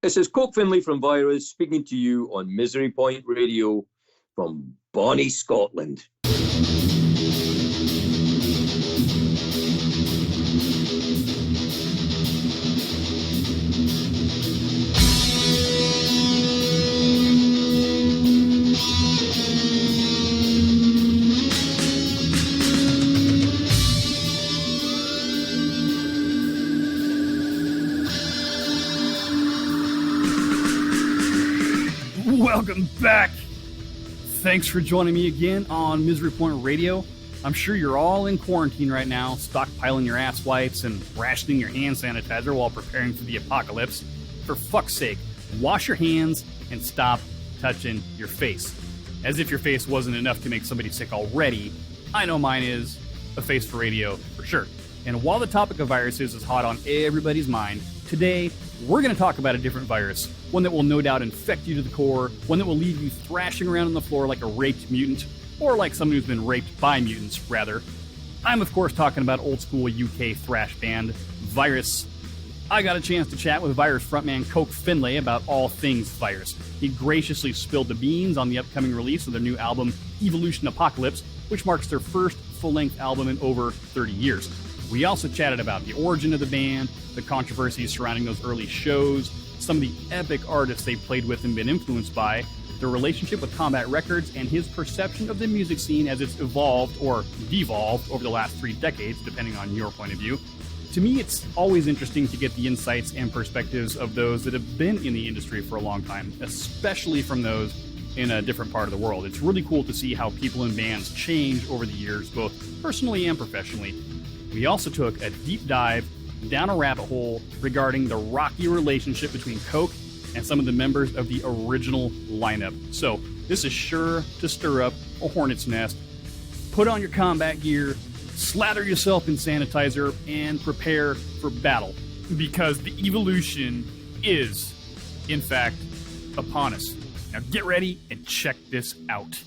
This is Coke Finlay from Virus speaking to you on Misery Point Radio from Bonnie, Scotland. Welcome back. Thanks for joining me again on Misery Point Radio. I'm sure you're all in quarantine right now, stockpiling your ass wipes and rationing your hand sanitizer while preparing for the apocalypse. For fuck's sake, wash your hands and stop touching your face. As if your face wasn't enough to make somebody sick already, I know mine is. A face for radio, for sure. And while the topic of viruses is hot on everybody's mind, today we're going to talk about a different virus. One that will no doubt infect you to the core, one that will leave you thrashing around on the floor like a raped mutant, or like someone who's been raped by mutants, rather. I'm, of course, talking about old school UK thrash band, Virus. I got a chance to chat with Virus frontman Coke Finlay about all things Virus. He graciously spilled the beans on the upcoming release of their new album, Evolution Apocalypse, which marks their first full-length album in over 30 years. We also chatted about the origin of the band, the controversies surrounding those early shows, some of the epic artists they played with and been influenced by, their relationship with Combat Records, and his perception of the music scene as it's evolved or devolved over the last 3 decades, depending on your point of view. To me, it's always interesting to get the insights and perspectives of those that have been in the industry for a long time, especially from those in a different part of the world. It's really cool to see how people in bands change over the years, both personally and professionally. We also took a deep dive down a rabbit hole regarding the rocky relationship between Coke and some of the members of the original lineup. So this is sure to stir up a hornet's nest. Put on your combat gear, slather yourself in sanitizer, and prepare for battle. Because the evolution is, in fact, upon us. Now get ready and check this out.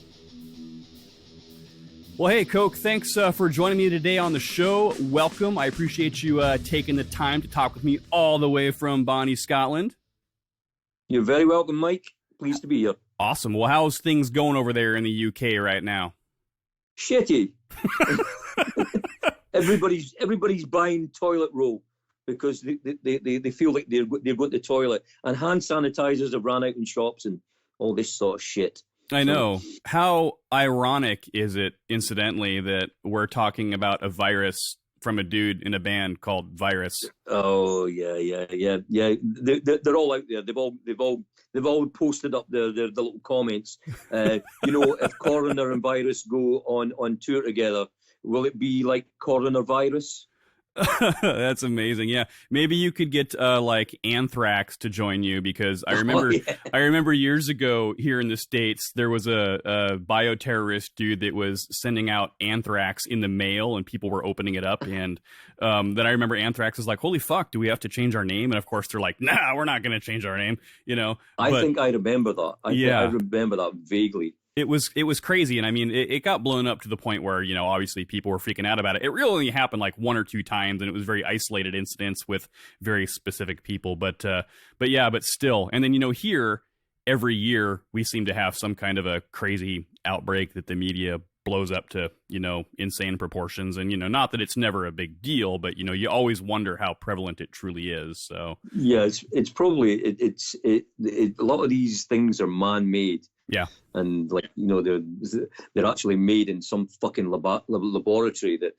Well, hey, Coke, thanks for joining me today on the show. Welcome. I appreciate you taking the time to talk with me all the way from Bonnie, Scotland. You're very welcome, Mike. Pleased to be here. Awesome. Well, how's things going over there in the UK right now? Shitty. Everybody's buying toilet roll because they feel like they're going to the toilet. And hand sanitizers have ran out in shops and all this sort of shit. I know. How ironic is it, incidentally, that we're talking about a virus from a dude in a band called Virus? Oh yeah. They're all out there. They've all posted up their little comments. If Coroner and Virus go on tour together, will it be like Coroner Virus? That's amazing. Yeah, maybe you could get like Anthrax to join you, because I remember years ago here in the States there was a bioterrorist dude that was sending out anthrax in the mail and people were opening it up, and then I remember Anthrax was like, holy fuck, do we have to change our name? And of course they're like, nah, we're not going to change our name, I think I remember that. I remember that vaguely. It was crazy, and I mean, it got blown up to the point where, obviously people were freaking out about it. It really only happened like 1 or 2 times, and it was very isolated incidents with very specific people. But still. And then, here, every year, we seem to have some kind of a crazy outbreak that the media blows up to, insane proportions. And, not that it's never a big deal, but, you always wonder how prevalent it truly is. So yeah, it's probably, a lot of these things are man-made. Yeah. And they're actually made in some fucking laboratory that,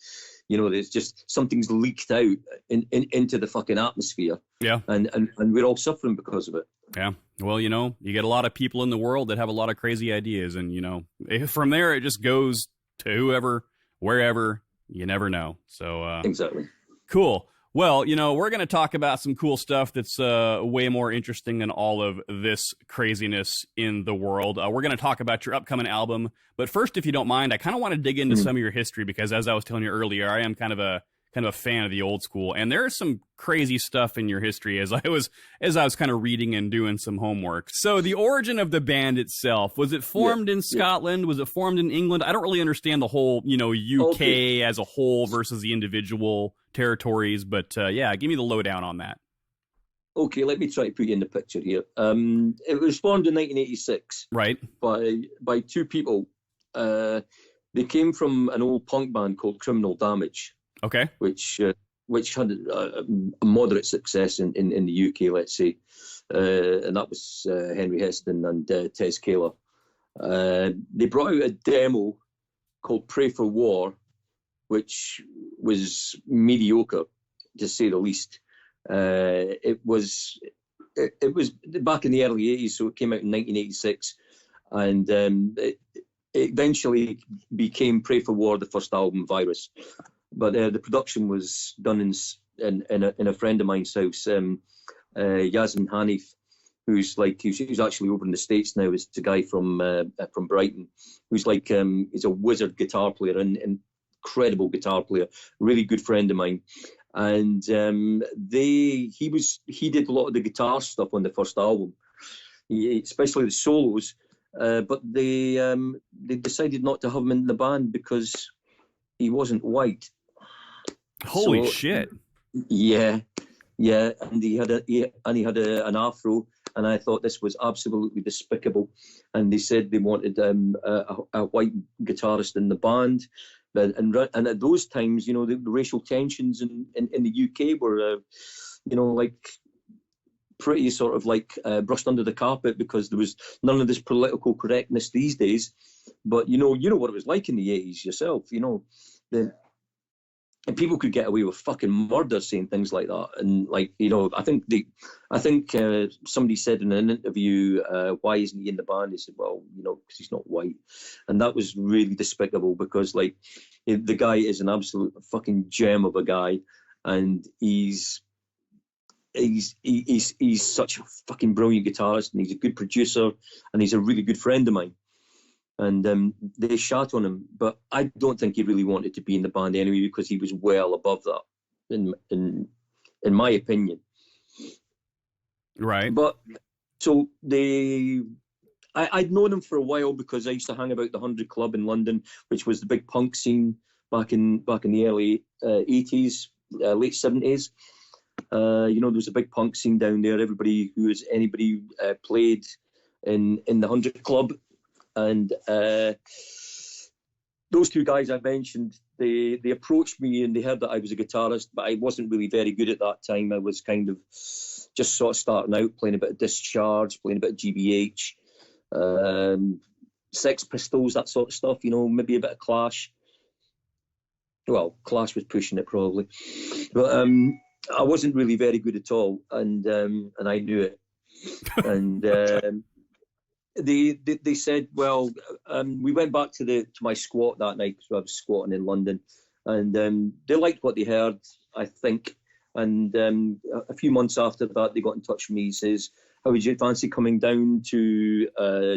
there's just something's leaked out into the fucking atmosphere. Yeah. And we're all suffering because of it. Yeah. Well, you get a lot of people in the world that have a lot of crazy ideas, and, from there it just goes to whoever, wherever, you never know. So exactly. Cool. Well, we're going to talk about some cool stuff that's way more interesting than all of this craziness in the world. We're going to talk about your upcoming album. But first, if you don't mind, I kind of want to dig into some of your history, because as I was telling you earlier, I am kind of a fan of the old school. And there is some crazy stuff in your history as I was kind of reading and doing some homework. So the origin of the band itself, was it formed in Scotland? Was it formed in England? I don't really understand the whole, UK as a whole versus the individual territories, but give me the lowdown on that. Okay, let me try to put you in the picture here. It was formed in 1986 Right. by two people. They came from an old punk band called Criminal Damage. Okay. Which had a moderate success in the UK, let's say, and that was Henry Heston and Tez Kaler. They brought out a demo called "Pray for War," which was mediocre, to say the least. It was back in the early 80s, so it came out in 1986, and it eventually became "Pray for War," the first album, Virus. But the production was done in a friend of mine's house, Yasmin Hanif, who's actually over in the States now. Is a guy from Brighton, who's like he's a wizard guitar player, an incredible guitar player, really good friend of mine. And he did a lot of the guitar stuff on the first album, especially the solos. But they decided not to have him in the band because he wasn't white. Holy shit! Yeah, and he had an afro, and I thought this was absolutely despicable. And they said they wanted a white guitarist in the band, and at those times, the racial tensions in the UK were, like pretty sort of like brushed under the carpet because there was none of this political correctness these days. But you know what it was like in the 80s yourself. And people could get away with fucking murder saying things like that. And I think somebody said in an interview, why isn't he in the band? He said, well, because he's not white. And that was really despicable because the guy is an absolute fucking gem of a guy, and he's such a fucking brilliant guitarist, and he's a good producer, and he's a really good friend of mine. And they shat on him, but I don't think he really wanted to be in the band anyway because he was well above that, in my opinion. Right. But so I'd known him for a while because I used to hang about the 100 Club in London, which was the big punk scene back in the early 80s, late 70s. There was a big punk scene down there. Anybody played in the 100 Club. And those two guys I mentioned, they approached me and they heard that I was a guitarist, but I wasn't really very good at that time. I was kind of just sort of starting out, playing a bit of Discharge, playing a bit of GBH, Sex Pistols, that sort of stuff, maybe a bit of Clash. Well, Clash was pushing it probably. But I wasn't really very good at all, and I knew it. And They said, well, we went back to my squat that night because I was squatting in London, and they liked what they heard, I think. And a few months after that, they got in touch with me. He says, how would you fancy coming down to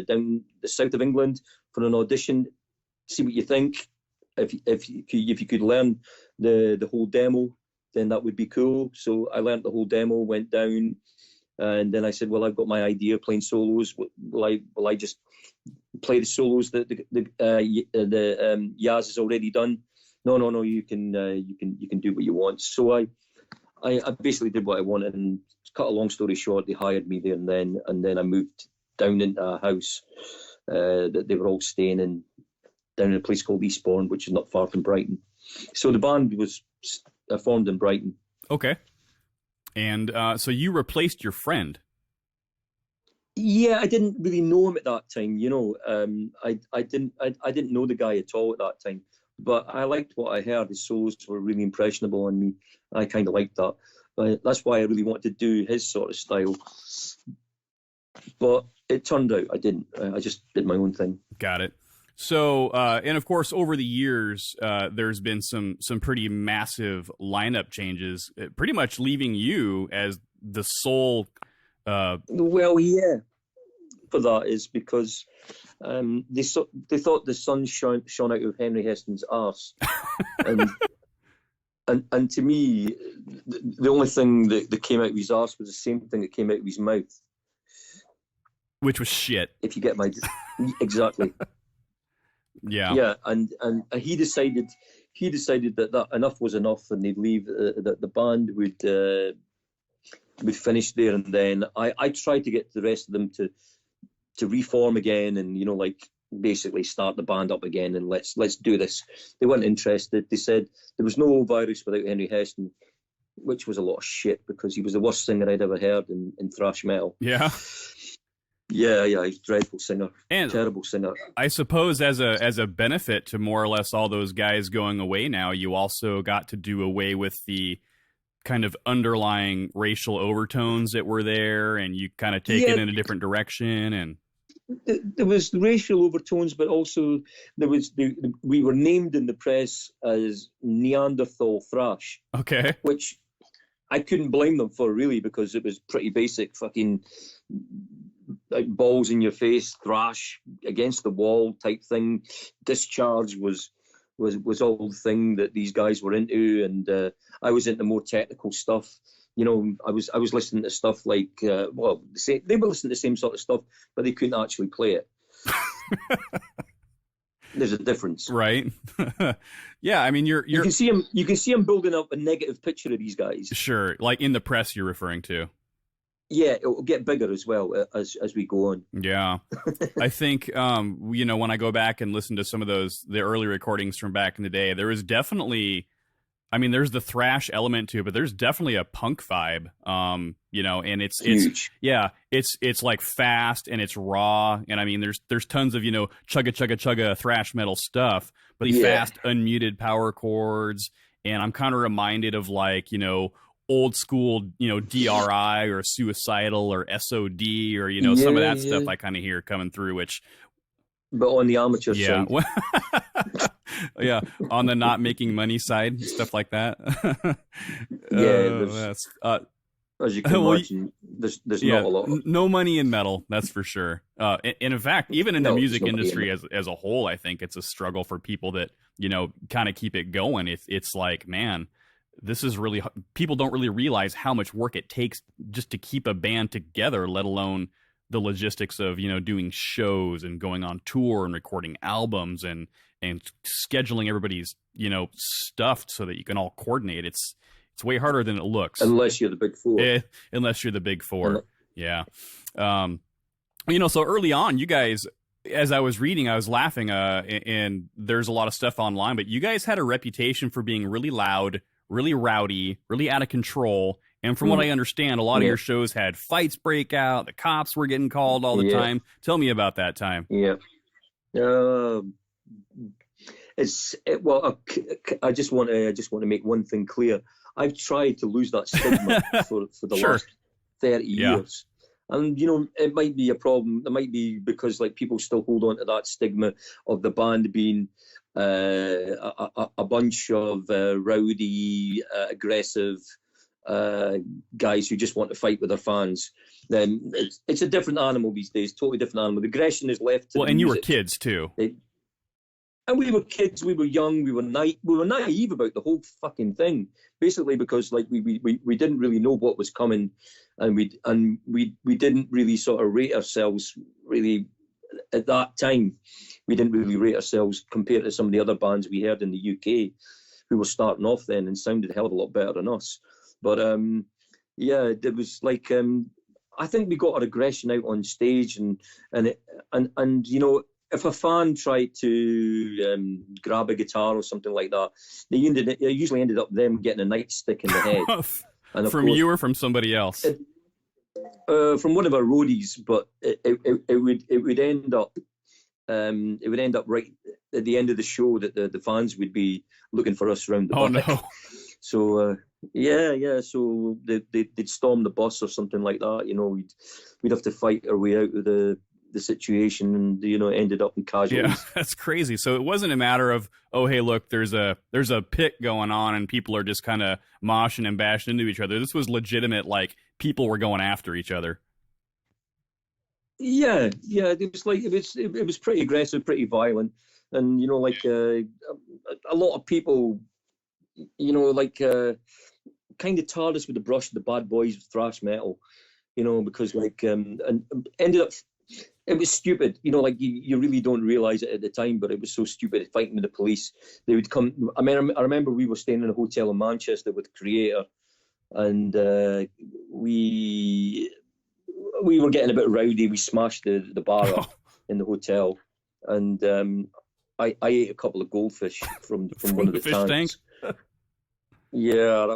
down the south of England for an audition, see what you think? If you could learn the whole demo, then that would be cool. So I learned the whole demo, went down. And then I said, well, I've got my idea playing solos. Will I just play the solos that Yaz has already done? No. You can do what you want. So I basically did what I wanted, and to cut a long story short, they hired me there and then I moved down into a house that they were all staying in down in a place called Eastbourne, which is not far from Brighton. So the band was formed in Brighton. Okay. And so you replaced your friend. Yeah, I didn't really know him at that time. I didn't know the guy at all at that time. But I liked what I heard. His solos were really impressionable on me. I kind of liked that. That's why I really wanted to do his sort of style. But it turned out I didn't. I just did my own thing. Got it. So, and of course, over the years, there's been some pretty massive lineup changes, pretty much leaving you as the sole. Well, yeah, for that is because they thought the sun shone out of Henry Heston's arse, and to me, the only thing that came out of his arse was the same thing that came out of his mouth, which was shit. If you get my exactly. Yeah, and he decided that enough was enough, and they'd leave. That the band we finished there and then. I tried to get the rest of them to reform again and, you know, like basically start the band up again and let's do this. They weren't interested. They said there was no virus without Henry Heston, which was a lot of shit because he was the worst singer I'd ever heard in thrash metal. Yeah. Yeah, he's a dreadful singer, and terrible singer. I suppose as a benefit to more or less all those guys going away now, you also got to do away with the kind of underlying racial overtones that were there, and you kind of take it in a different direction. And there was racial overtones, but also there was we were named in the press as Neanderthal thrash. Okay, which I couldn't blame them for really because it was pretty basic fucking like balls in your face thrash against the wall type thing. Discharge was all the thing that these guys were into, and I was into more technical stuff. You know, I was listening to stuff like they were listening to the same sort of stuff, but they couldn't actually play it. There's a difference, right? Yeah, I mean, you can see him building up a negative picture of these guys. Sure, like in the press you're referring to. Yeah, it will get bigger as well as we go on. Yeah, I think you know, when I go back and listen to some of the early recordings from back in the day, there was definitely, I mean, there's the thrash element to it, but there's definitely a punk vibe. You know, and it's it's like fast and it's raw, and I mean, there's tons of, you know, chugga thrash metal stuff, but the fast unmuted power chords, and I'm kind of reminded of, like, you know, old school, you know, DRI or Suicidal or SOD or, you know, some of that stuff I kind of hear coming through, which, but on the amateur side. Yeah, on the not making money side, stuff like that. As you can imagine, there's not a lot. No money in metal, that's for sure. And in fact, even in the music industry as a whole, I think it's a struggle for people that, you know, kind of keep it going. It's like, man, this is really, people don't really realize how much work it takes just to keep a band together, let alone the logistics of, you know, doing shows and going on tour and recording albums and scheduling everybody's, you know, stuff so that you can all coordinate. It's way harder than it looks. Unless you're the big four. Unless you're the big four. Yeah. You know, so early on, you guys, as I was reading, I was laughing, and there's a lot of stuff online, but you guys had a reputation for being really loud, really rowdy, really out of control. And from what I understand, a lot of your shows had fights break out. The cops were getting called all the time. Tell me about that time. Yeah. I just want to make one thing clear. I've tried to lose that stigma for the last 30 years. And, you know, it might be a problem. It might be because, like, people still hold on to that stigma of the band being a bunch of rowdy, aggressive guys who just want to fight with their fans. Then it's a different animal these days, totally different animal. The aggression is left to the and you music. were kids too. And we were kids, we were young, we were naive about the whole fucking thing. Basically, because like we didn't really know what was coming, and we didn't really sort of rate ourselves really at that time. We didn't really rate ourselves compared to some of the other bands we heard in the UK, who were starting off then and sounded a hell of a lot better than us. But it was like I think we got our aggression out on stage, and you know, if a fan tried to grab a guitar or something like that, they usually ended up them getting a nightstick in the head. And from you or from somebody else? From one of our roadies, but it would end up right at the end of the show that the fans would be looking for us around the back. No. So so they'd storm the bus or something like that. You know, we'd have to fight our way out of the situation, and, you know, ended up in casualties. Yeah, that's crazy. So it wasn't a matter of, oh, hey, look, there's a pit going on and people are just kind of moshing and bashing into each other. This was legitimate, like, people were going after each other. Yeah, it was like it was pretty aggressive, pretty violent, and, you know, like a lot of people, you know, like kind of tarred us with the brush of the bad boys of thrash metal, you know, because like and ended up. It was stupid, you know, like you really don't realize it at the time, but it was so stupid fighting with the police. They would come. I mean, I remember we were staying in a hotel in Manchester with Creator, and we were getting a bit rowdy. We smashed the bar up in the hotel, and I ate a couple of goldfish from one of the fish tanks. Tank? Yeah, I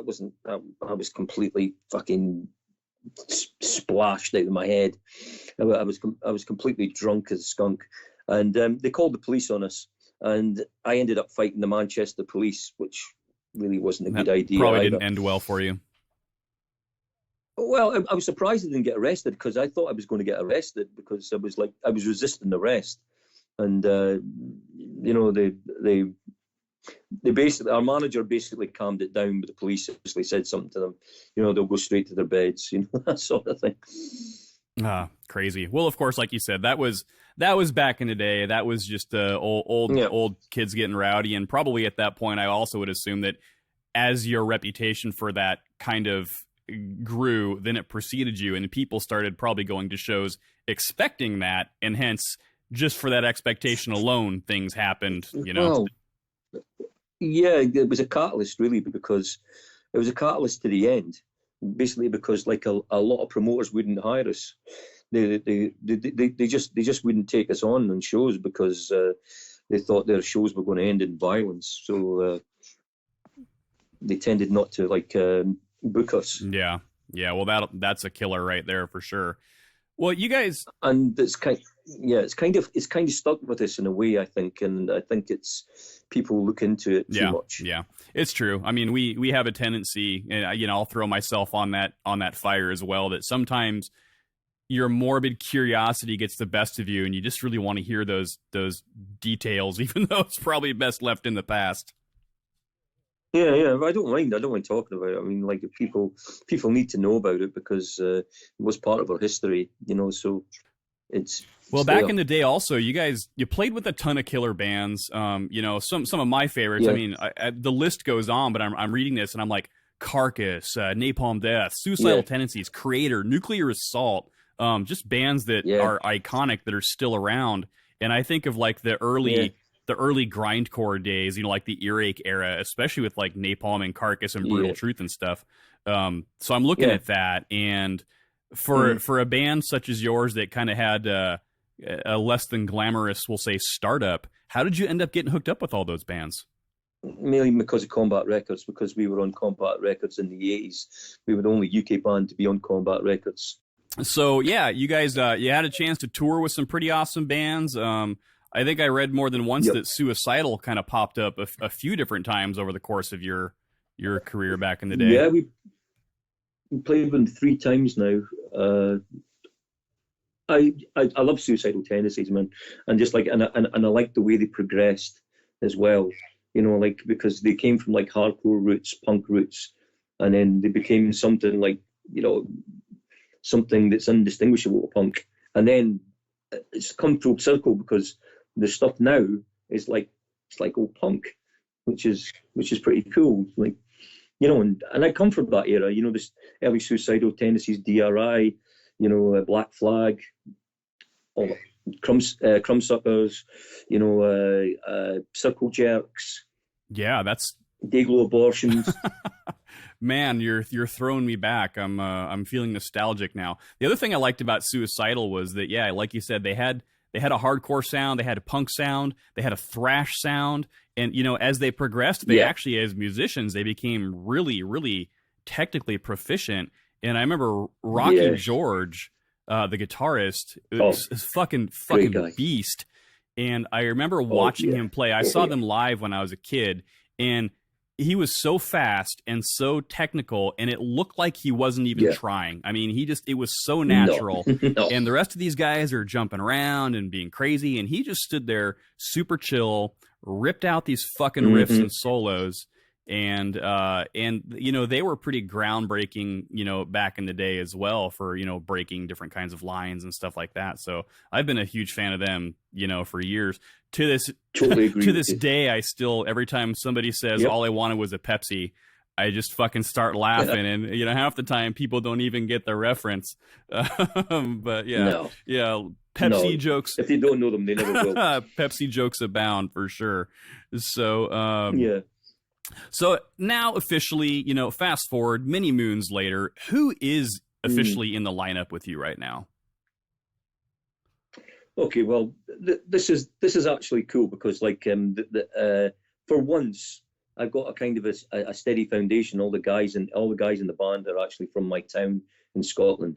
was completely fucking splashed out of my head. I was completely drunk as a skunk, and they called the police on us, and I ended up fighting the Manchester police, which really wasn't a good idea. Probably either. Didn't end well for you. Well, I was surprised I didn't get arrested, because I thought I was going to get arrested, because I was resisting arrest, and they basically, our manager basically calmed it down, but the police basically said something to them, they'll go straight to their beds, that sort of thing. Crazy. Well, of course, like you said, that was back in the day. That was just old kids getting rowdy, and probably at that point, I also would assume that as your reputation for that kind of grew, then it preceded you, and people started probably going to shows expecting that, and hence, just for that expectation alone, things happened. Well, yeah, it was a catalyst, really, because it was a catalyst to the end. Basically, because like a lot of promoters wouldn't hire us. They just wouldn't take us on shows, because they thought their shows were going to end in violence. So they tended not to book us. Yeah. Well, that's a killer right there for sure. Well, you guys, and it's kind of stuck with us in a way, I think, and I think it's people look into it too much. Yeah, it's true. I mean, we have a tendency, and I'll throw myself on that fire as well, that sometimes your morbid curiosity gets the best of you, and you just really want to hear those details, even though it's probably best left in the past. Yeah, I don't mind talking about it. I mean, like, if people need to know about it, because it was part of our history, so it's... Well, back in the day, also, you played with a ton of killer bands. Some of my favorites. Yeah. I mean, the list goes on, but I'm reading this and I'm like, Carcass, Napalm Death, Suicidal Tendencies, Creator, Nuclear Assault, just bands that are iconic, that are still around. And I think of like the early grindcore days, like the Earache era, especially with like Napalm and Carcass and Brutal Truth and stuff. So I'm looking at that, and for a band such as yours that kind of had a less than glamorous, we'll say, startup, how did you end up getting hooked up with all those bands? Mainly because of Combat Records, because we were on Combat Records in the 80s. We were the only UK band to be on Combat Records. So yeah, you guys, you had a chance to tour with some pretty awesome bands. I think I read more than once that Suicidal kind of popped up a few different times over the course of your career back in the day. Yeah, we played with them 3 times now. I love Suicidal Tendencies, man, and just like and I like the way they progressed as well. Because they came from like hardcore roots, punk roots, and then they became something like something that's indistinguishable with punk, and then it's come full circle, because the stuff now is like old punk, which is pretty cool. And I come from that era. This early Suicidal Tendencies, DRI. Black Flag, all Crumbsuckers, Circle Jerks. Yeah, that's Dayglow Abortions. Man, you're throwing me back. I'm feeling nostalgic now. The other thing I liked about Suicidal was that, like you said, they had a hardcore sound, they had a punk sound, they had a thrash sound, and as they progressed, they actually, as musicians, they became really, really technically proficient. And I remember Rocky George, the guitarist, is fucking beast. And I remember watching him play. I saw them live when I was a kid, and he was so fast and so technical, and it looked like he wasn't even trying. I mean, it was so natural. No. And the rest of these guys are jumping around and being crazy, and he just stood there super chill, ripped out these fucking riffs and solos. And they were pretty groundbreaking, back in the day as well, for, breaking different kinds of lines and stuff like that. So I've been a huge fan of them, for years. To this day, I still, every time somebody says all I wanted was a Pepsi, I just fucking start laughing. And, half the time people don't even get the reference. But Pepsi jokes. If you don't know them, they never will. Pepsi jokes abound for sure. So, So now officially, you know, fast forward many moons later, who is officially in the lineup with you right now? Okay, well, this is actually cool because for once I've got a kind of a steady foundation. All the guys in the band are actually from my town in Scotland,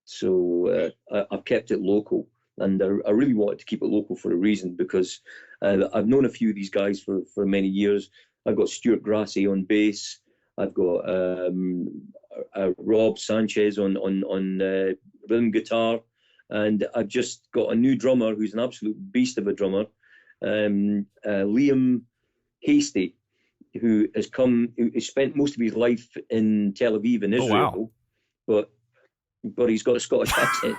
so I've kept it local, and I really wanted to keep it local for a reason because I've known a few of these guys for many years. I've got Stuart Grassi on bass. I've got Rob Sanchez on rhythm guitar, and I've just got a new drummer who's an absolute beast of a drummer, Liam Hasty, who spent most of his life in Tel Aviv in Israel, but he's got a Scottish accent.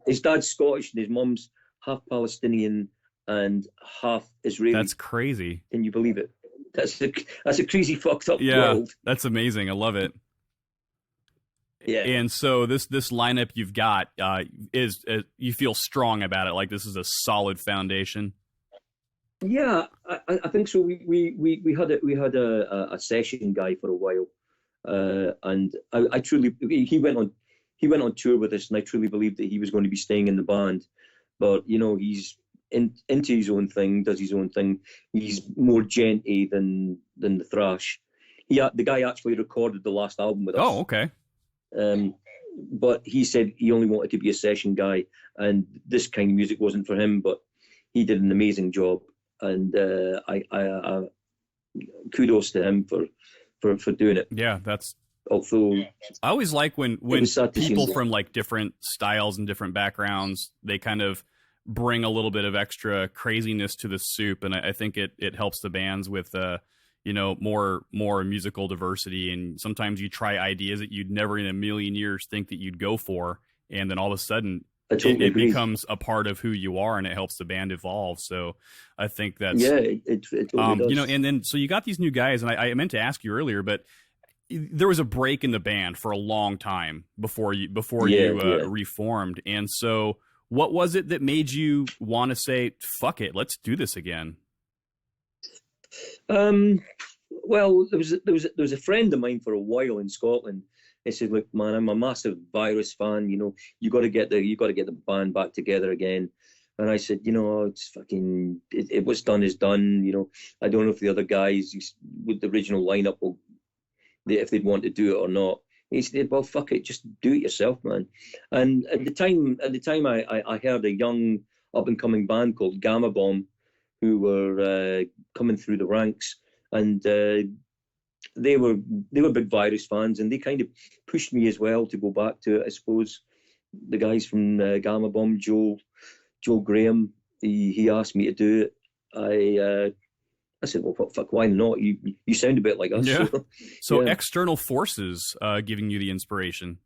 His dad's Scottish and his mum's half Palestinian and half Israeli. That's crazy. Can you believe it? That's a crazy fucked up world. That's amazing. I love it. Yeah. And so this lineup you've got is you feel strong about it, like this is a solid foundation. Yeah, I think so. We had a session guy for a while, and I truly he went on tour with us, and I truly believed that he was going to be staying in the band, but you know he's into his own thing, does his own thing. He's more genty than the thrash. The guy actually recorded the last album with us. Oh, okay. But he said he only wanted to be a session guy, and this kind of music wasn't for him. But he did an amazing job, and I kudos to him for doing it. Yeah, that's. Although I always like when people from like different styles and different backgrounds, they kind of bring a little bit of extra craziness to the soup, and I think it helps the bands with you know, more musical diversity. And sometimes you try ideas that you'd never in a million years think that you'd go for, and then all of a sudden it becomes a part of who you are, and it helps the band evolve. So I think that's it totally does. You know, and then so you got these new guys, and I meant to ask you earlier, but there was a break in the band for a long time before you reformed. And so what was it that made you want to say, fuck it, let's do this again? Well, there was a friend of mine for a while in Scotland. He said, "Look, man, I'm a massive Virus fan. You know, you got to get the band back together again." And I said, "You know, it's fucking it what's done is done. You know, I don't know if the other guys with the original lineup if they'd want to do it or not." He said, "Well, fuck it, just do it yourself, man." And at the time, I heard a young up and coming band called Gamma Bomb, who were coming through the ranks, and they were big Virus fans, and they kind of pushed me as well to go back to it. I suppose the guys from Gamma Bomb, Joel Graham, he asked me to do it. I said, well, fuck, why not? You sound a bit like us. Yeah. So external forces giving you the inspiration.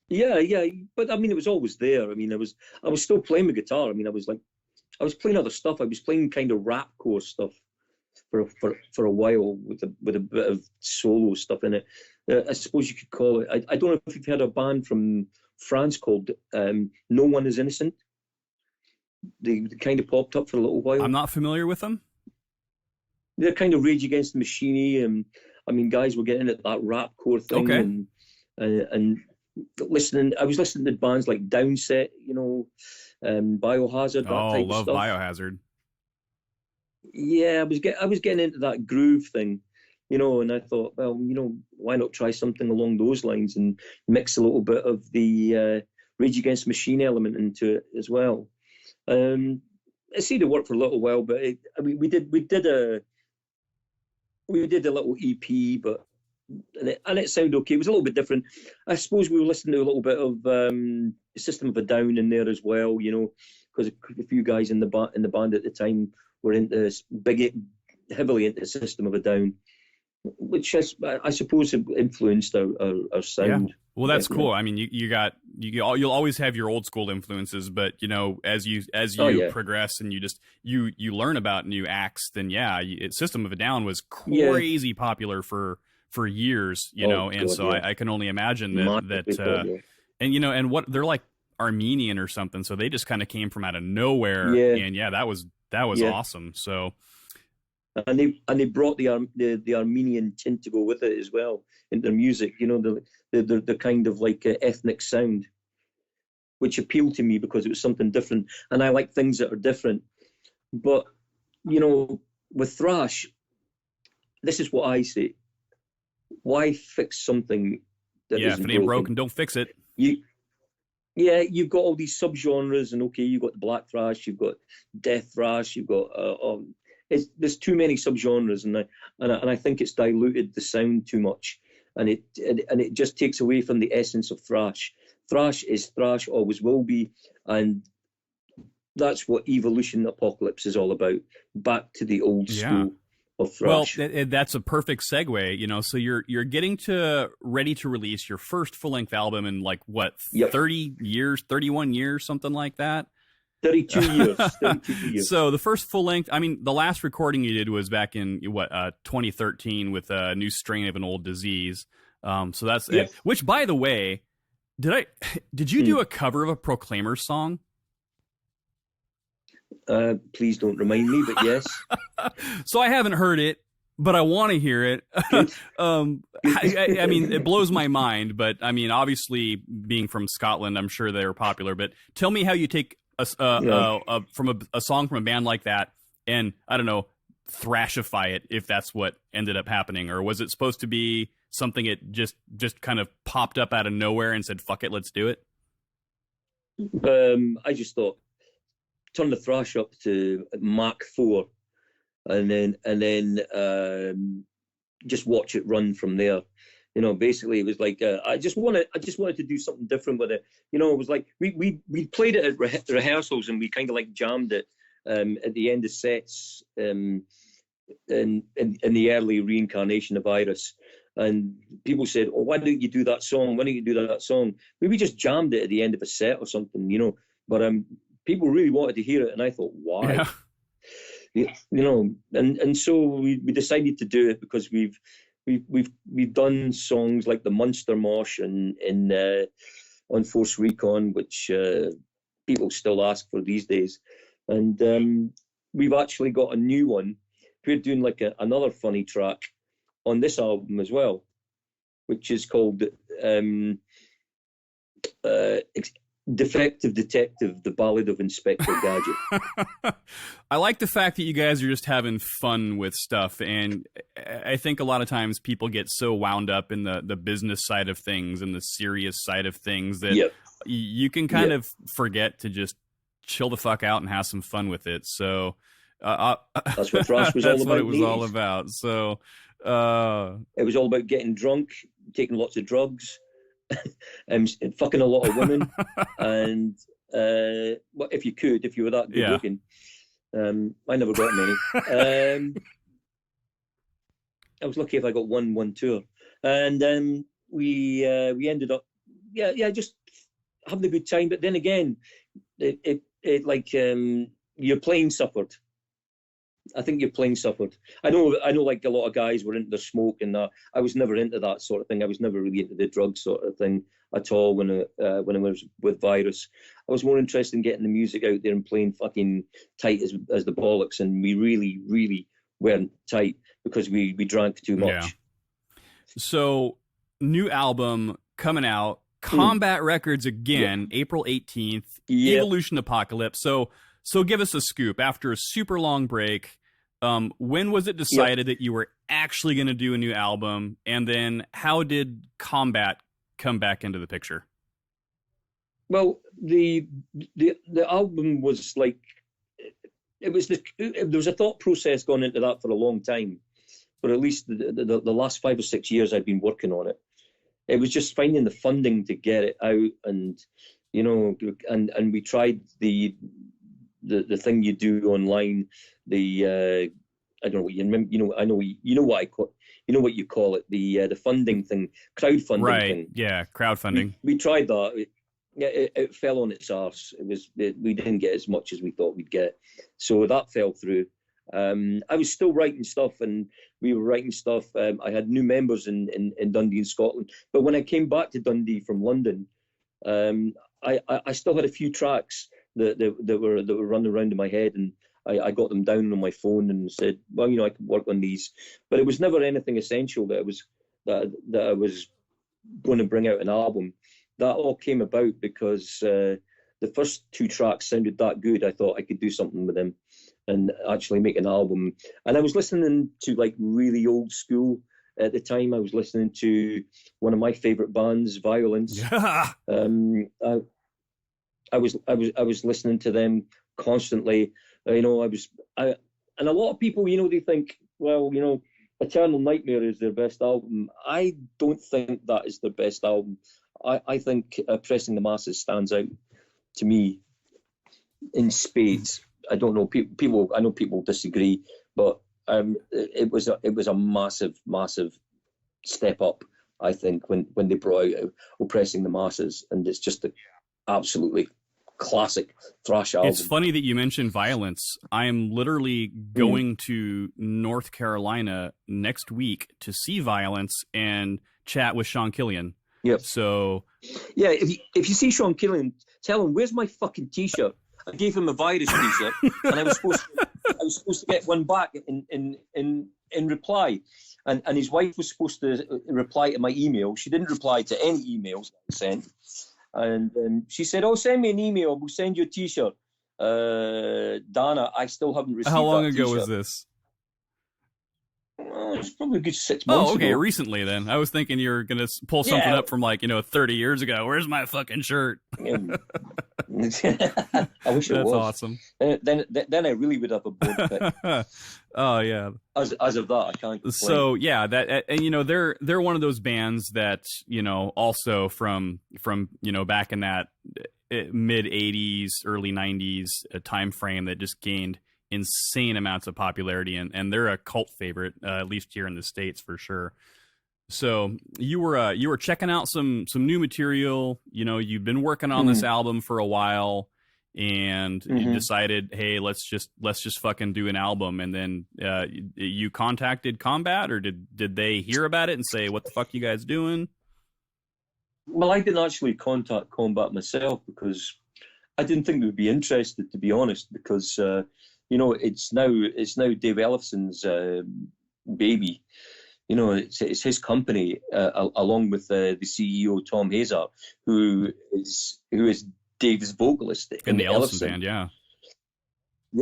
Yeah, but I mean, it was always there. I mean, I was still playing the guitar. I mean, I was playing other stuff. I was playing kind of rapcore stuff for a while with a bit of solo stuff in it. I suppose you could call it. I don't know if you've heard a band from France called No One Is Innocent. They kind of popped up for a little while. I'm not familiar with them. They're kind of Rage Against the Machine, and I mean, guys were getting at that rapcore thing, okay. and listening. I was listening to bands like Downset, you know, Biohazard. That type love of stuff. Biohazard. Yeah, I was getting into that groove thing, you know, and I thought, well, you know, why not try something along those lines and mix a little bit of the Rage Against the Machine element into it as well. It seemed to work for a little while, but we did a little EP, but and it sounded okay. It was a little bit different. I suppose we were listening to a little bit of System of a Down in there as well, you know, because a few guys in the band at the time were heavily into System of a Down, which I suppose influenced our sound. Yeah. Well, that's cool. I mean, you'll always have your old school influences, but you know, as you progress and you learn about new acts, then System of a Down was crazy popular for years, you know, and God, so I can only imagine that and you know, and what they're like Armenian or something, so they just kind of came from out of nowhere, and that was awesome. So and they brought the Armenian tint to go with it as well in their music. You know, the kind of like ethnic sound, which appealed to me because it was something different, and I like things that are different. But you know, with thrash, this is what I say: why fix something that if isn't it ain't broken? don't fix it. You've got all these subgenres, and okay, you've got the black thrash, you've got death thrash, you've got there's too many subgenres, and I think it's diluted the sound too much, and it just takes away from the essence of thrash. Thrash is thrash, always will be, and that's what Evolution Apocalypse is all about. Back to the old school of thrash. Well, that's a perfect segue. You know, so you're getting ready to release your first full length album in like what 30 years, 31 years, something like that. 32 years. 32 years. So the first full length, I mean, the last recording you did was back in 2013 with a new strain of an old disease. So that's it. Which, by the way, did you do a cover of a Proclaimers song? Please don't remind me, but yes. So I haven't heard it, but I want to hear it. I mean, it blows my mind, but I mean, obviously being from Scotland, I'm sure they're popular, but tell me how you take a song from a band like that and, I don't know, thrashify it, if that's what ended up happening, or was it supposed to be something it just kind of popped up out of nowhere and said, fuck it, let's do it? I just thought, turn the thrash up to Mach 4, and then just watch it run from there. You know, basically it was like I just wanted to do something different with it. You know, it was like we played it at rehearsals, and we kind of like jammed it at the end of sets in the early reincarnation of Iris. And people said, "Oh, why don't you do that song? Why don't you do that song?" We just jammed it at the end of a set or something, you know. But people really wanted to hear it, and I thought, why? Yeah. You know, and so we decided to do it because we've done songs like the Munster Mosh and on Force Recon, which people still ask for these days, and we've actually got a new one. We're doing like another funny track on this album as well, which is called Defective Detective, The Ballad of Inspector Gadget. I like the fact that you guys are just having fun with stuff, and I think a lot of times people get so wound up in the business side of things and the serious side of things that you can kind of forget to just chill the fuck out and have some fun with it. So that's what thrash was all about. That's what it was all about. So it was all about getting drunk, taking lots of drugs, and fucking a lot of women, and if you were that good looking. I never got many. I was lucky if I got one tour, and then we ended up just having a good time. But then again, it like your playing suffered. I think your playing suffered. I know like a lot of guys were into the smoke and that. I was never into that sort of thing. I was never really into the drug sort of thing at all when I was with Virus. I was more interested in getting the music out there and playing fucking tight as the bollocks, and we really, really weren't tight because we drank too much. Yeah. So, new album coming out, Combat Records again, April 18th, Evolution Apocalypse. So give us a scoop. After a super long break, when was it decided that you were actually going to do a new album? And then how did Combat come back into the picture? Well, the album was like, there was a thought process going into that for a long time. For at least the last 5 or 6 years I've been working on it. It was just finding the funding to get it out, and you know, and we tried the thing you do online, I don't know what you remember, you know, I know you know what what you call it, the funding thing, crowdfunding thing. Yeah, crowdfunding. We tried that. It fell on its arse. We didn't get as much as we thought we'd get, so that fell through. I was still writing stuff, and we were writing stuff. I had new members in Dundee in Scotland, but when I came back to Dundee from London, I still had a few tracks that were running around in my head, and I got them down on my phone and said, well, I could work on these, but it was never anything essential that I was going to bring out an album. That all came about because the first 2 tracks sounded that good. I thought I could do something with them and actually make an album. And I was listening to like really old school at the time. I was listening to one of my favorite bands, Violence. Yeah. I was listening to them constantly. And a lot of people, they think, well, Eternal Nightmare is their best album. I don't think that is their best album. I think Pressing the Masses stands out to me in spades. I don't know, I know people disagree, but it was a massive step up, I think, when they brought out Oppressing the Masses, and it's just an absolutely classic thrash album. It's funny that you mentioned Violence. I am literally going to North Carolina next week to see Violence and chat with Sean Killian. Yep. So yeah, if you see Sean Killian, tell him, where's my fucking t-shirt? I gave him a Virus t-shirt, and I was supposed to get one back in reply, and his wife was supposed to reply to my email. She didn't reply to any emails that I sent, and she said, "Oh, send me an email. We'll send you a t-shirt." Dana, I still haven't received. How long that ago t-shirt. was this? It's probably a good 6 months Oh, okay, ago. Recently then. I was thinking you were going to pull something up from 30 years ago. Where's my fucking shirt? I wish it was. That's awesome. Then I really would have a board pick. Oh yeah. As of that, I can't complain. So yeah, that, and they're one of those bands that also from back in that mid '80s, early '90s time frame that just gained insane amounts of popularity, and they're a cult favorite, at least here in the States for sure. So you were checking out some new material. You've been working on this album for a while, and you decided, hey, let's just fucking do an album. And then you contacted Combat, or did they hear about it and say, what the fuck you guys doing? Well, I didn't actually contact Combat myself because I didn't think they would be interested, to be honest, because it's now Dave Ellefson's baby. It's his company, along with the CEO Tom Hazard, who is Dave's vocalist in the Ellefson band. Yeah,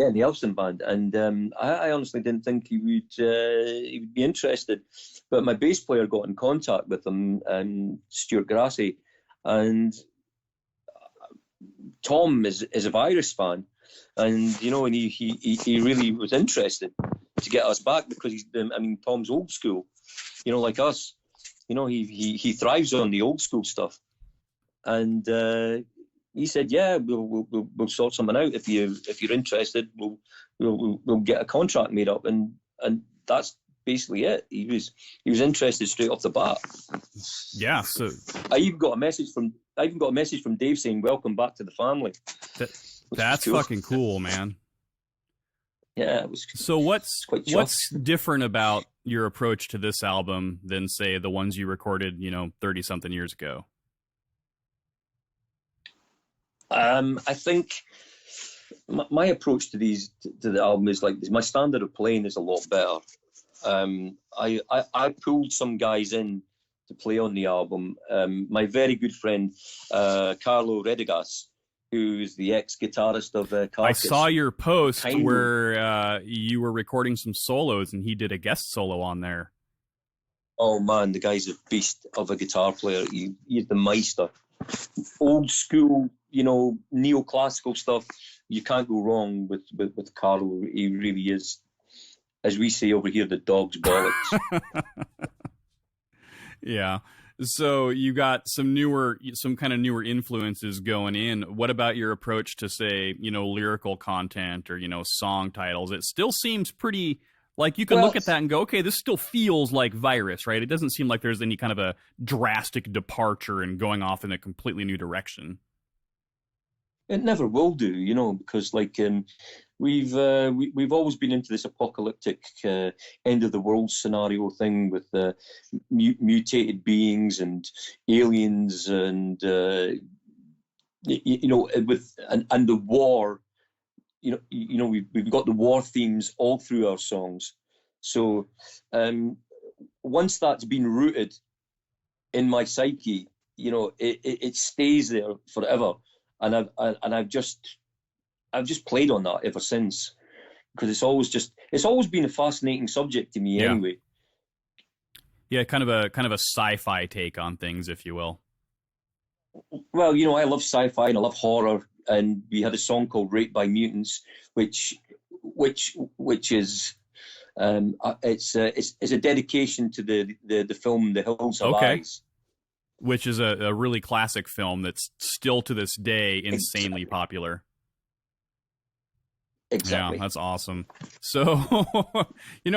in the Ellefson band, and I honestly didn't think he would be interested. But my bass player got in contact with him, Stuart Grassi, and Tom is a Virus fan. And and he really was interested to get us back because Tom's old school, like us. He thrives on the old school stuff, and he said, "Yeah, we'll sort something out if you're interested. We'll get a contract made up." And that's basically it. He was interested straight off the bat. Yeah. So I even got a message from Dave saying, "Welcome back to the family." That's cool. Fucking cool, man. Yeah, it was. So what's different about your approach to this album than, say, the ones you recorded, 30 something years ago? I think my approach to the album is my standard of playing is a lot better. I pulled some guys in to play on the album. My very good friend Carlo Redigas, who's the ex-guitarist of Carcass. I saw your post where you were recording some solos, and he did a guest solo on there. Oh man, the guy's a beast of a guitar player. He's the meister. Old school, neoclassical stuff. You can't go wrong with Carlo. He really is, as we say over here, the dog's bollocks. Yeah. So you got some kind of newer influences going in. What about your approach to, say, lyrical content or, song titles? It still seems pretty like you can look at that and go, okay, this still feels like Virus, right? It doesn't seem like there's any kind of a drastic departure and going off in a completely new direction. It never will do, because we've always been into this apocalyptic end of the world scenario thing with mutated beings and aliens and with the war we've got the war themes all through our songs. So once that's been rooted in my psyche, it stays there forever, and I've just played on that ever since, because it's always been a fascinating subject to me anyway. Yeah, kind of a sci-fi take on things, if you will. Well, I love sci-fi and I love horror, and we had a song called "Raped by Mutants," which is it's a dedication to the film "The Hills Have Eyes," which is a really classic film that's still to this day insanely popular. Exactly. Yeah, that's awesome. So,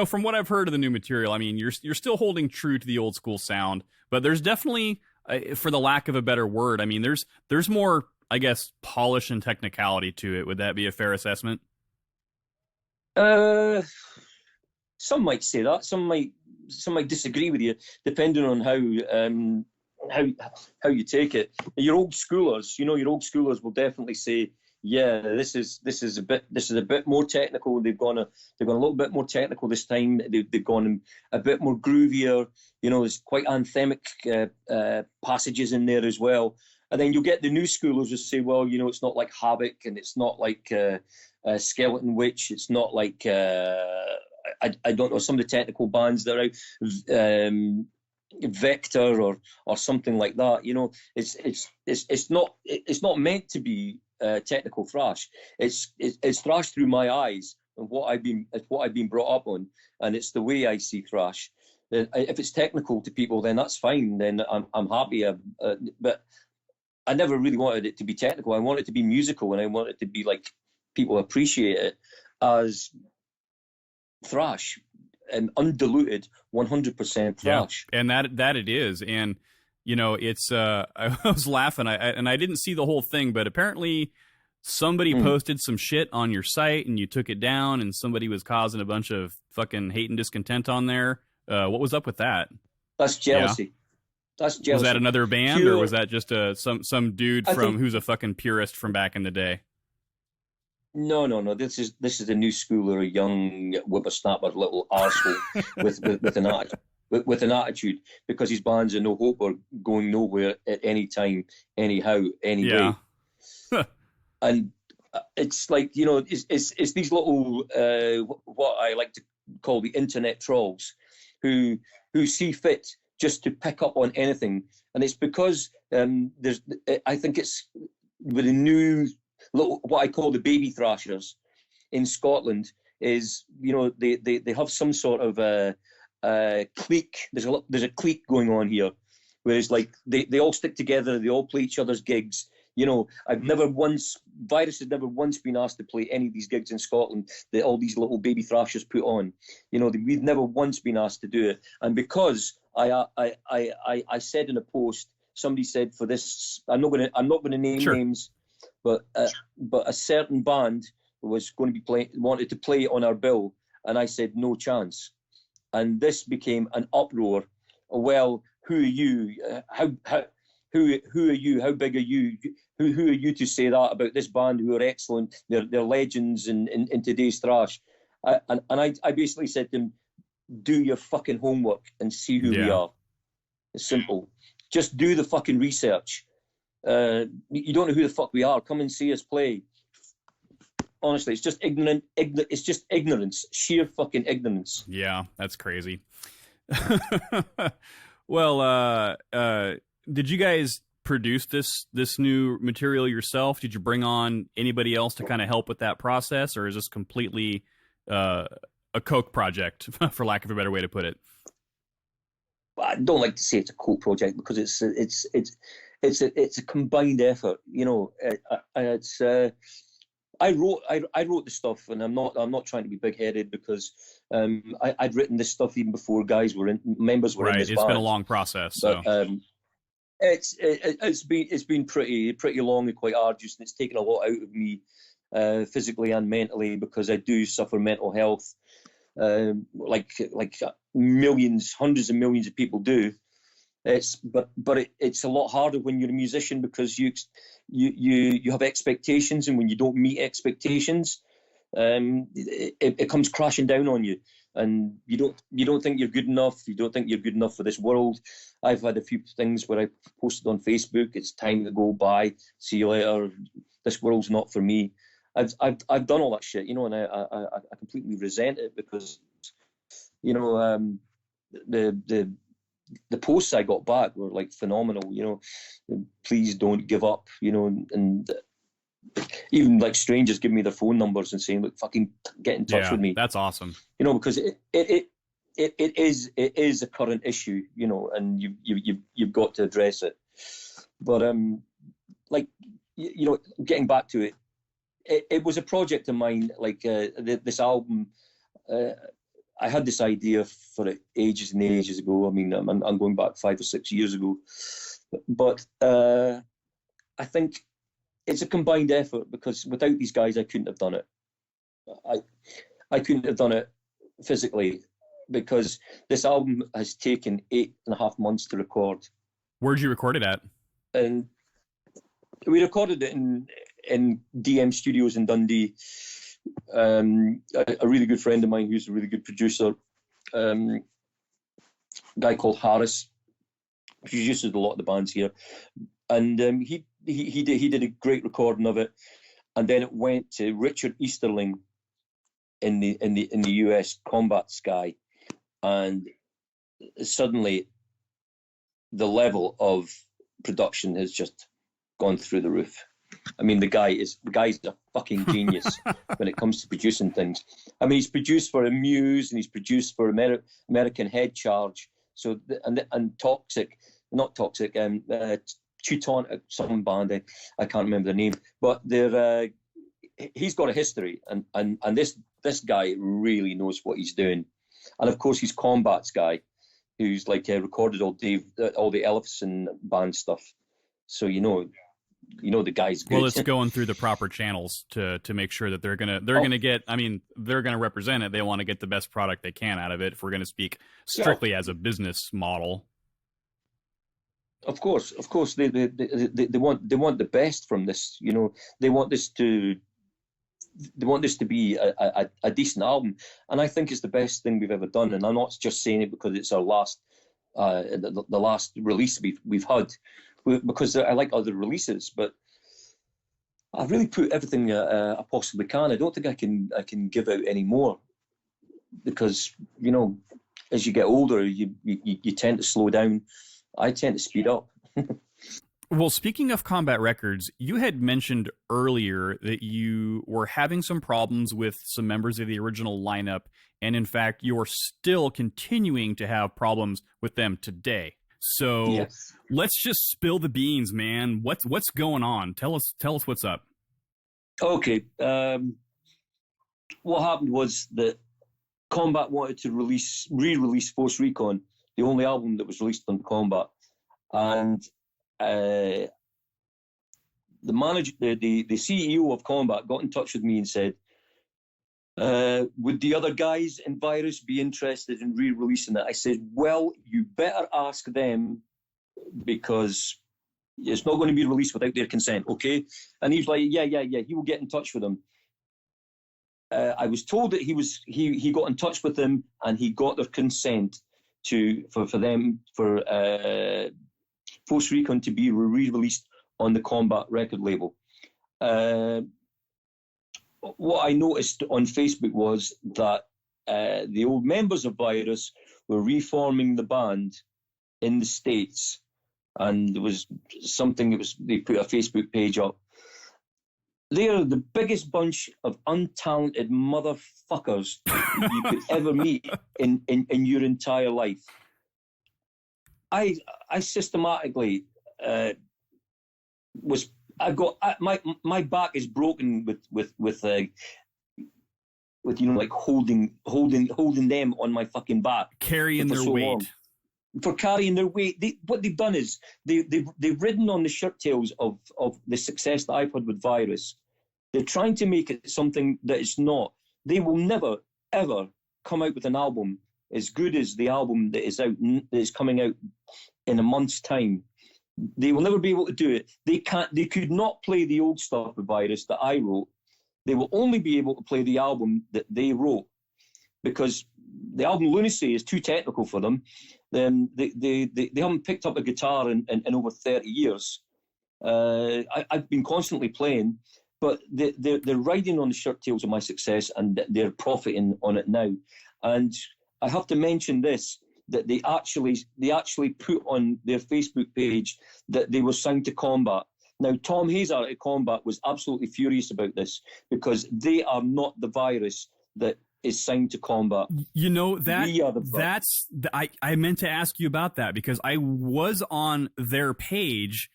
from what I've heard of the new material, I mean, you're still holding true to the old school sound, but there's definitely, for the lack of a better word, I mean, there's more, I guess, polish and technicality to it. Would that be a fair assessment? Some might say that. Some might disagree with you, depending on how you take it. Your old schoolers will definitely say, yeah, this is a bit more technical. They've gone a little bit more technical this time. They've gone a bit more groovier. There's quite anthemic passages in there as well. And then you'll get the new schoolers who say, well, it's not like Havoc, and it's not like Skeleton Witch. It's not like I don't know, some of the technical bands that are out, Vector or something like that. It's not meant to be technical thrash. It's thrash through my eyes and what I've been brought up on, and it's the way I see thrash. If it's technical to people, then that's fine. Then I'm happy. But I never really wanted it to be technical. I want it to be musical, and I want it to be like people appreciate it as thrash and undiluted 100% thrash. Yeah, and that it is. And it's I was laughing, and I didn't see the whole thing, but apparently somebody posted some shit on your site and you took it down, and somebody was causing a bunch of fucking hate and discontent on there. What was up with that? That's jealousy. Yeah. That's jealousy. Was that another band, or was that just some dude who's a fucking purist from back in the day? No. This is a new schooler, a young whippersnapper, little arsehole with an attitude, because his bands are no hope or going nowhere at any time, anyhow, anyway. Yeah. And it's like, it's these little what I like to call the internet trolls who see fit just to pick up on anything, and it's because I think it's with a new little, what I call the baby thrashers in Scotland, is they have some sort of clique. There's a clique going on here, whereas like they all stick together, they all play each other's gigs. Virus has never once been asked to play any of these gigs in Scotland that all these little baby thrashers put on. We've never once been asked to do it, and because I said in a post, somebody said, for this, I'm not going to name names, but a certain band was going to be wanted to play on our bill, and I said no chance, and this became an uproar. Well, who are you? Who are you? How big are you? Who are you to say that about this band who are excellent? They're legends in today's thrash. And I basically said to them, do your fucking homework and see who we are. It's simple. Just do the fucking research. You don't know who the fuck we are. Come and see us play. Honestly, it's just ignorant. It's just ignorance. Sheer fucking ignorance. Yeah, that's crazy. Well, did you guys produce this new material yourself? Did you bring on anybody else to kind of help with that process, or is this completely a Coke project, for lack of a better way to put it? I don't like to say it's a Coke project, because it's a combined effort. I wrote the stuff, and I'm not trying to be big headed, because I'd written this stuff even before members were in this band. It's been a long process, so. But, it's been pretty long and quite arduous, and it's taken a lot out of me, physically and mentally, because I do suffer mental health, like millions, hundreds of millions of people do. It's a lot harder when you're a musician, because you have expectations, and when you don't meet expectations, it comes crashing down on you, and you don't think you're good enough. You don't think you're good enough for this world. I've had a few things where I posted on Facebook, it's time to go, bye, see you later, this world's not for me. I've done all that shit, you know, and I completely resent it, because, you know, the posts I got back were like phenomenal, you know, please don't give up, you know, and even like strangers give me their phone numbers and saying, look, fucking get in touch with me. That's awesome. You know, because it is a current issue, you know, and you've got to address it. But like, you know, getting back to it, it was a project of mine, like this album. I had this idea for it ages and ages ago. I mean, I'm going back 5 or 6 years ago, but I think it's a combined effort, because without these guys, I couldn't have done it. I couldn't have done it physically, because this album has taken 8.5 months to record. Where'd you record it at? And we recorded it in DM Studios in Dundee. A really good friend of mine who's a really good producer, a guy called Harris, produces a lot of the bands here, and he did a great recording of it, and then it went to Richard Easterling in the US Combat Sky, and suddenly the level of production has just gone through the roof. I mean, the guy's a fucking genius when it comes to producing things. I mean, he's produced for Amuse, and he's produced for American Head Charge. So and Toxic, not Toxic, Teutonic, some band, I can't remember the name, but they're he's got a history, and this guy really knows what he's doing. And of course, he's Combat's guy, who's like recorded all the Ellefson band stuff. So you know the guy's good. Well, it's going through the proper channels to make sure that they're gonna get. I mean, they're gonna represent it. They want to get the best product they can out of it. If we're gonna speak strictly as a business model. Of course, they want the best from this. You know, they want this to be a decent album, and I think it's the best thing we've ever done. And I'm not just saying it because it's our last, the last release we've had, because I like other releases, but I've really put everything I possibly can. I don't think I can give out any more, because, you know, as you get older, you tend to slow down. I tend to speed up. Well, speaking of Combat Records, you had mentioned earlier that you were having some problems with some members of the original lineup, and in fact, you're still continuing to have problems with them today. So yes. Let's just spill the beans, man. What's going on? Tell us what's up. Okay. What happened was that Combat wanted to re-release Force Recon, the only album that was released on Combat, and the manager, the CEO of Combat, got in touch with me and said, would the other guys in Virus be interested in re-releasing it? I said, well, you better ask them, because it's not going to be released without their consent, okay? And he's like, yeah, he will get in touch with them. I was told that he got in touch with them, and he got their consent for Force Recon to be re-released on the Combat record label. What I noticed on Facebook was that the old members of Virus were reforming the band in the States, and there was something they put a Facebook page up. They are the biggest bunch of untalented motherfuckers you could ever meet in your entire life. I systematically my back is broken with you know, like holding them on my fucking back, carrying their weight. Long. For carrying their weight. What they've done is they've ridden on the shirt tails of the success that I've had with Virus. They're trying to make it something that it's not. They will never ever come out with an album as good as the album that is coming out in a month's time. They will never be able to do it. They could not play the old stuff with Virus that I wrote, they will only be able to play the album that they wrote, because the album Lunacy is too technical for them. They haven't picked up a guitar in over 30 years. I've been constantly playing, but they're riding on the shirt tails of my success, and they're profiting on it now. And I have to mention this, that they actually put on their Facebook page that they were signed to Combat. Now, Tom Hazard at Combat was absolutely furious about this, because they are not the Virus that is signed to Combat. You know, I meant to ask you about that, because I was on their page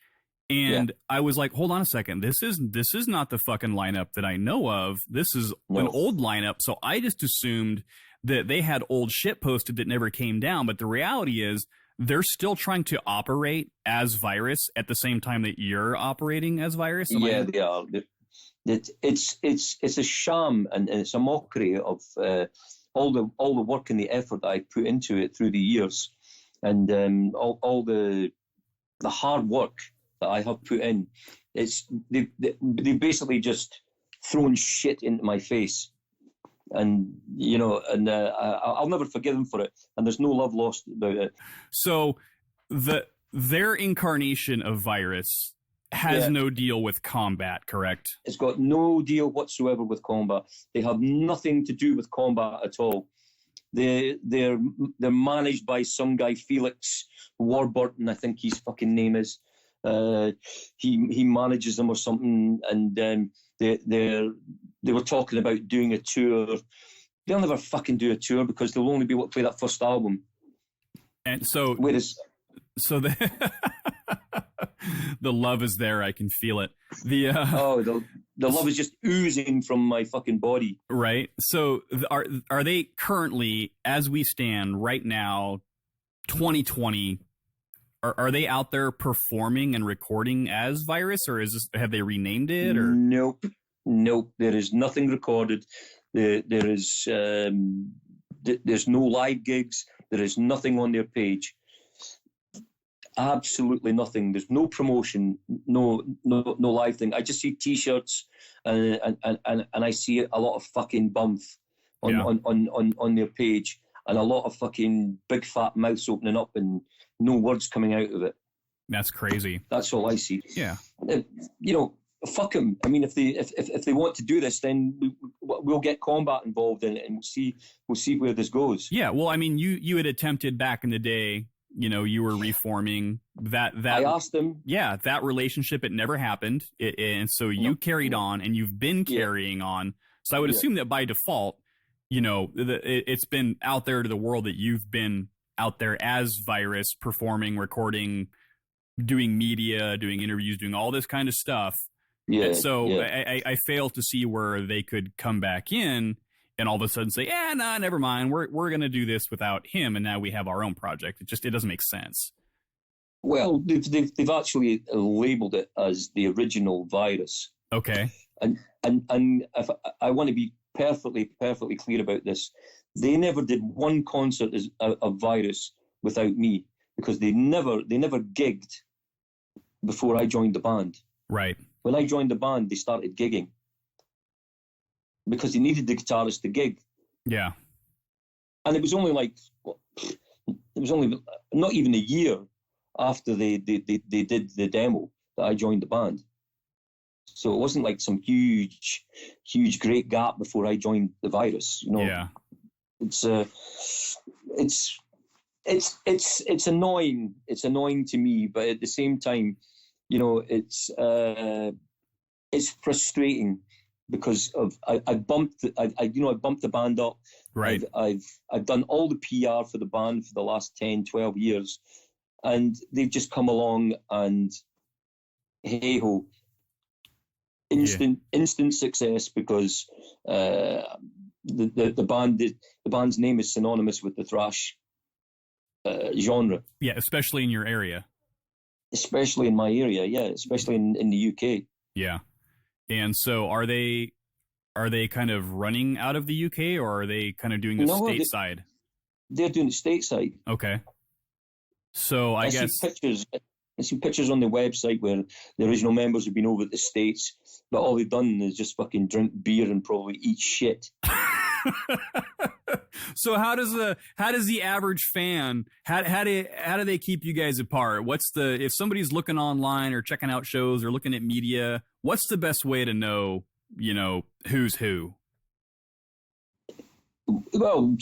and I was like, hold on a second, this is not the fucking lineup that I know of. This is an old lineup. So I just assumed that they had old shit posted that never came down. But the reality is they're still trying to operate as Virus at the same time that you're operating as Virus. They are. It's a sham, and it's a mockery of all the work and the effort that I put into it through the years, and all the hard work that I have put in. They basically just thrown shit into my face, and I'll never forgive them for it. And there's no love lost about it. So their incarnation of Virus has no deal with Combat, correct? It's got no deal whatsoever with Combat. They have nothing to do with Combat at all. They're managed by some guy, Felix Warburton, I think his fucking name is. He manages them or something, and they were talking about doing a tour. They'll never fucking do a tour, because they'll only be able to play that first album. And so, the love is there. I can feel it. The love is just oozing from my fucking body. Right. So are they currently, as we stand right now, 2020? Are they out there performing and recording as Virus, or have they renamed it? Or nope. There is nothing recorded. There's no live gigs. There is nothing on their page. Absolutely nothing. There's no promotion, no live thing. I just see T-shirts and I see a lot of fucking bump on their page, and a lot of fucking big fat mouths opening up and no words coming out of it. That's crazy. That's all I see. Yeah. Fuck them. I mean, if they want to do this, then we'll get Combat involved in it, and we'll see where this goes. Yeah. Well, I mean, you had attempted back in the day. You were reforming that. I asked them. Yeah, that relationship, it never happened, and so you carried on, and you've been carrying on. So I would assume that by default, it's been out there to the world that you've been out there as Virus, performing, recording, doing media, doing interviews, doing all this kind of stuff. Yeah. And so I fail to see where they could come back in and all of a sudden say, never mind. We're going to do this without him, and now we have our own project. It doesn't make sense. Well, they've actually labelled it as the original Virus. Okay. And if I want to be perfectly clear about this, they never did one concert as a Virus without me, because they never gigged before I joined the band. Right. When I joined the band, they started gigging, because they needed the guitarist to gig. Yeah. And it was only not even a year after they did the demo that I joined the band. So it wasn't like some huge great gap before I joined the Virus. Yeah. It's annoying. It's annoying to me, but at the same time, it's frustrating, because I bumped the band up. Right. I've done all the PR for the band for the last 10, 12 years, and they've just come along and hey ho, instant success, because the band's name is synonymous with the thrash genre. Yeah, especially in your area. Especially in my area, yeah. Especially in the UK. Yeah. And so are they kind of running out of the UK, or are they kind of doing the stateside? They're doing the stateside. Okay. So I guess see pictures. I see pictures on the website where the original members have been over at the States, but all they've done is just fucking drink beer and probably eat shit. So how does the average fan, how do they keep you guys apart? If somebody's looking online or checking out shows or looking at media, what's the best way to know, who's who? Well,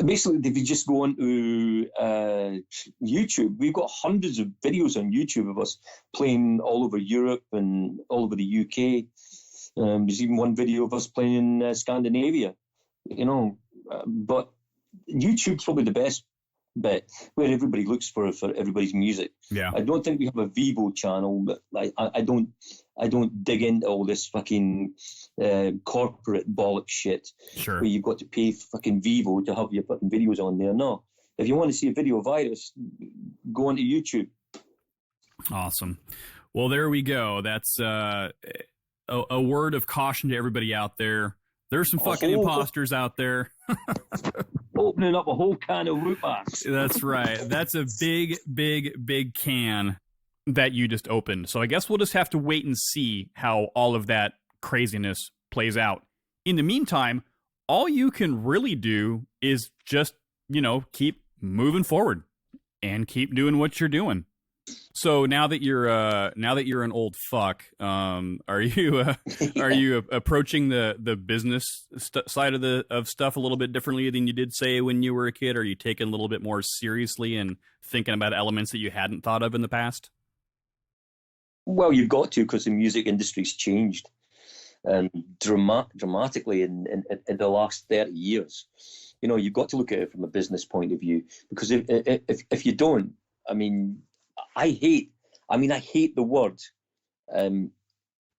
basically, if you just go onto YouTube, we've got hundreds of videos on YouTube of us playing all over Europe and all over the UK. There's even one video of us playing in Scandinavia, but YouTube's probably the best bit where everybody looks for everybody's music. Yeah. I don't think we have a Vivo channel, but I don't dig into all this fucking corporate bollock shit. Sure. Where you've got to pay fucking Vivo to have your fucking videos on there. No. If you want to see a video of Virus, go onto YouTube. Awesome. Well, there we go. That's a word of caution to everybody out there. There's some fucking imposters out there. Opening up a whole can of root bars. That's right. That's a big, big, big can that you just opened. So I guess we'll just have to wait and see how all of that craziness plays out. In the meantime, all you can really do is just, keep moving forward and keep doing what you're doing. So now that you're an old fuck, are you approaching the business side of stuff a little bit differently than you did, say, when you were a kid? Are you taking a little bit more seriously and thinking about elements that you hadn't thought of in the past? Well, you've got to, because the music industry's changed dramatically in the last 30 years. You've got to look at it from a business point of view, because if you don't, I hate the word.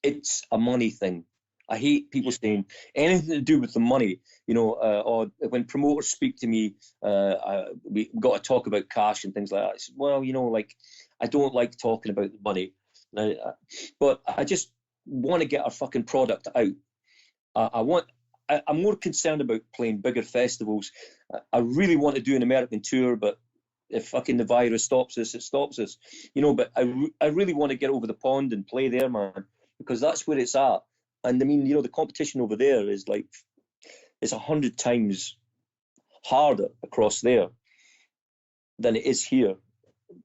It's a money thing. I hate people saying anything to do with the money, or when promoters speak to me, we got to talk about cash and things like that. It's, well, I don't like talking about the money, but I just want to get our fucking product out. I'm more concerned about playing bigger festivals. I really want to do an American tour, but if fucking the virus stops us, it stops us. But I really want to get over the pond and play there, man, because that's where it's at. And the competition over there is it's 100 times harder across there than it is here,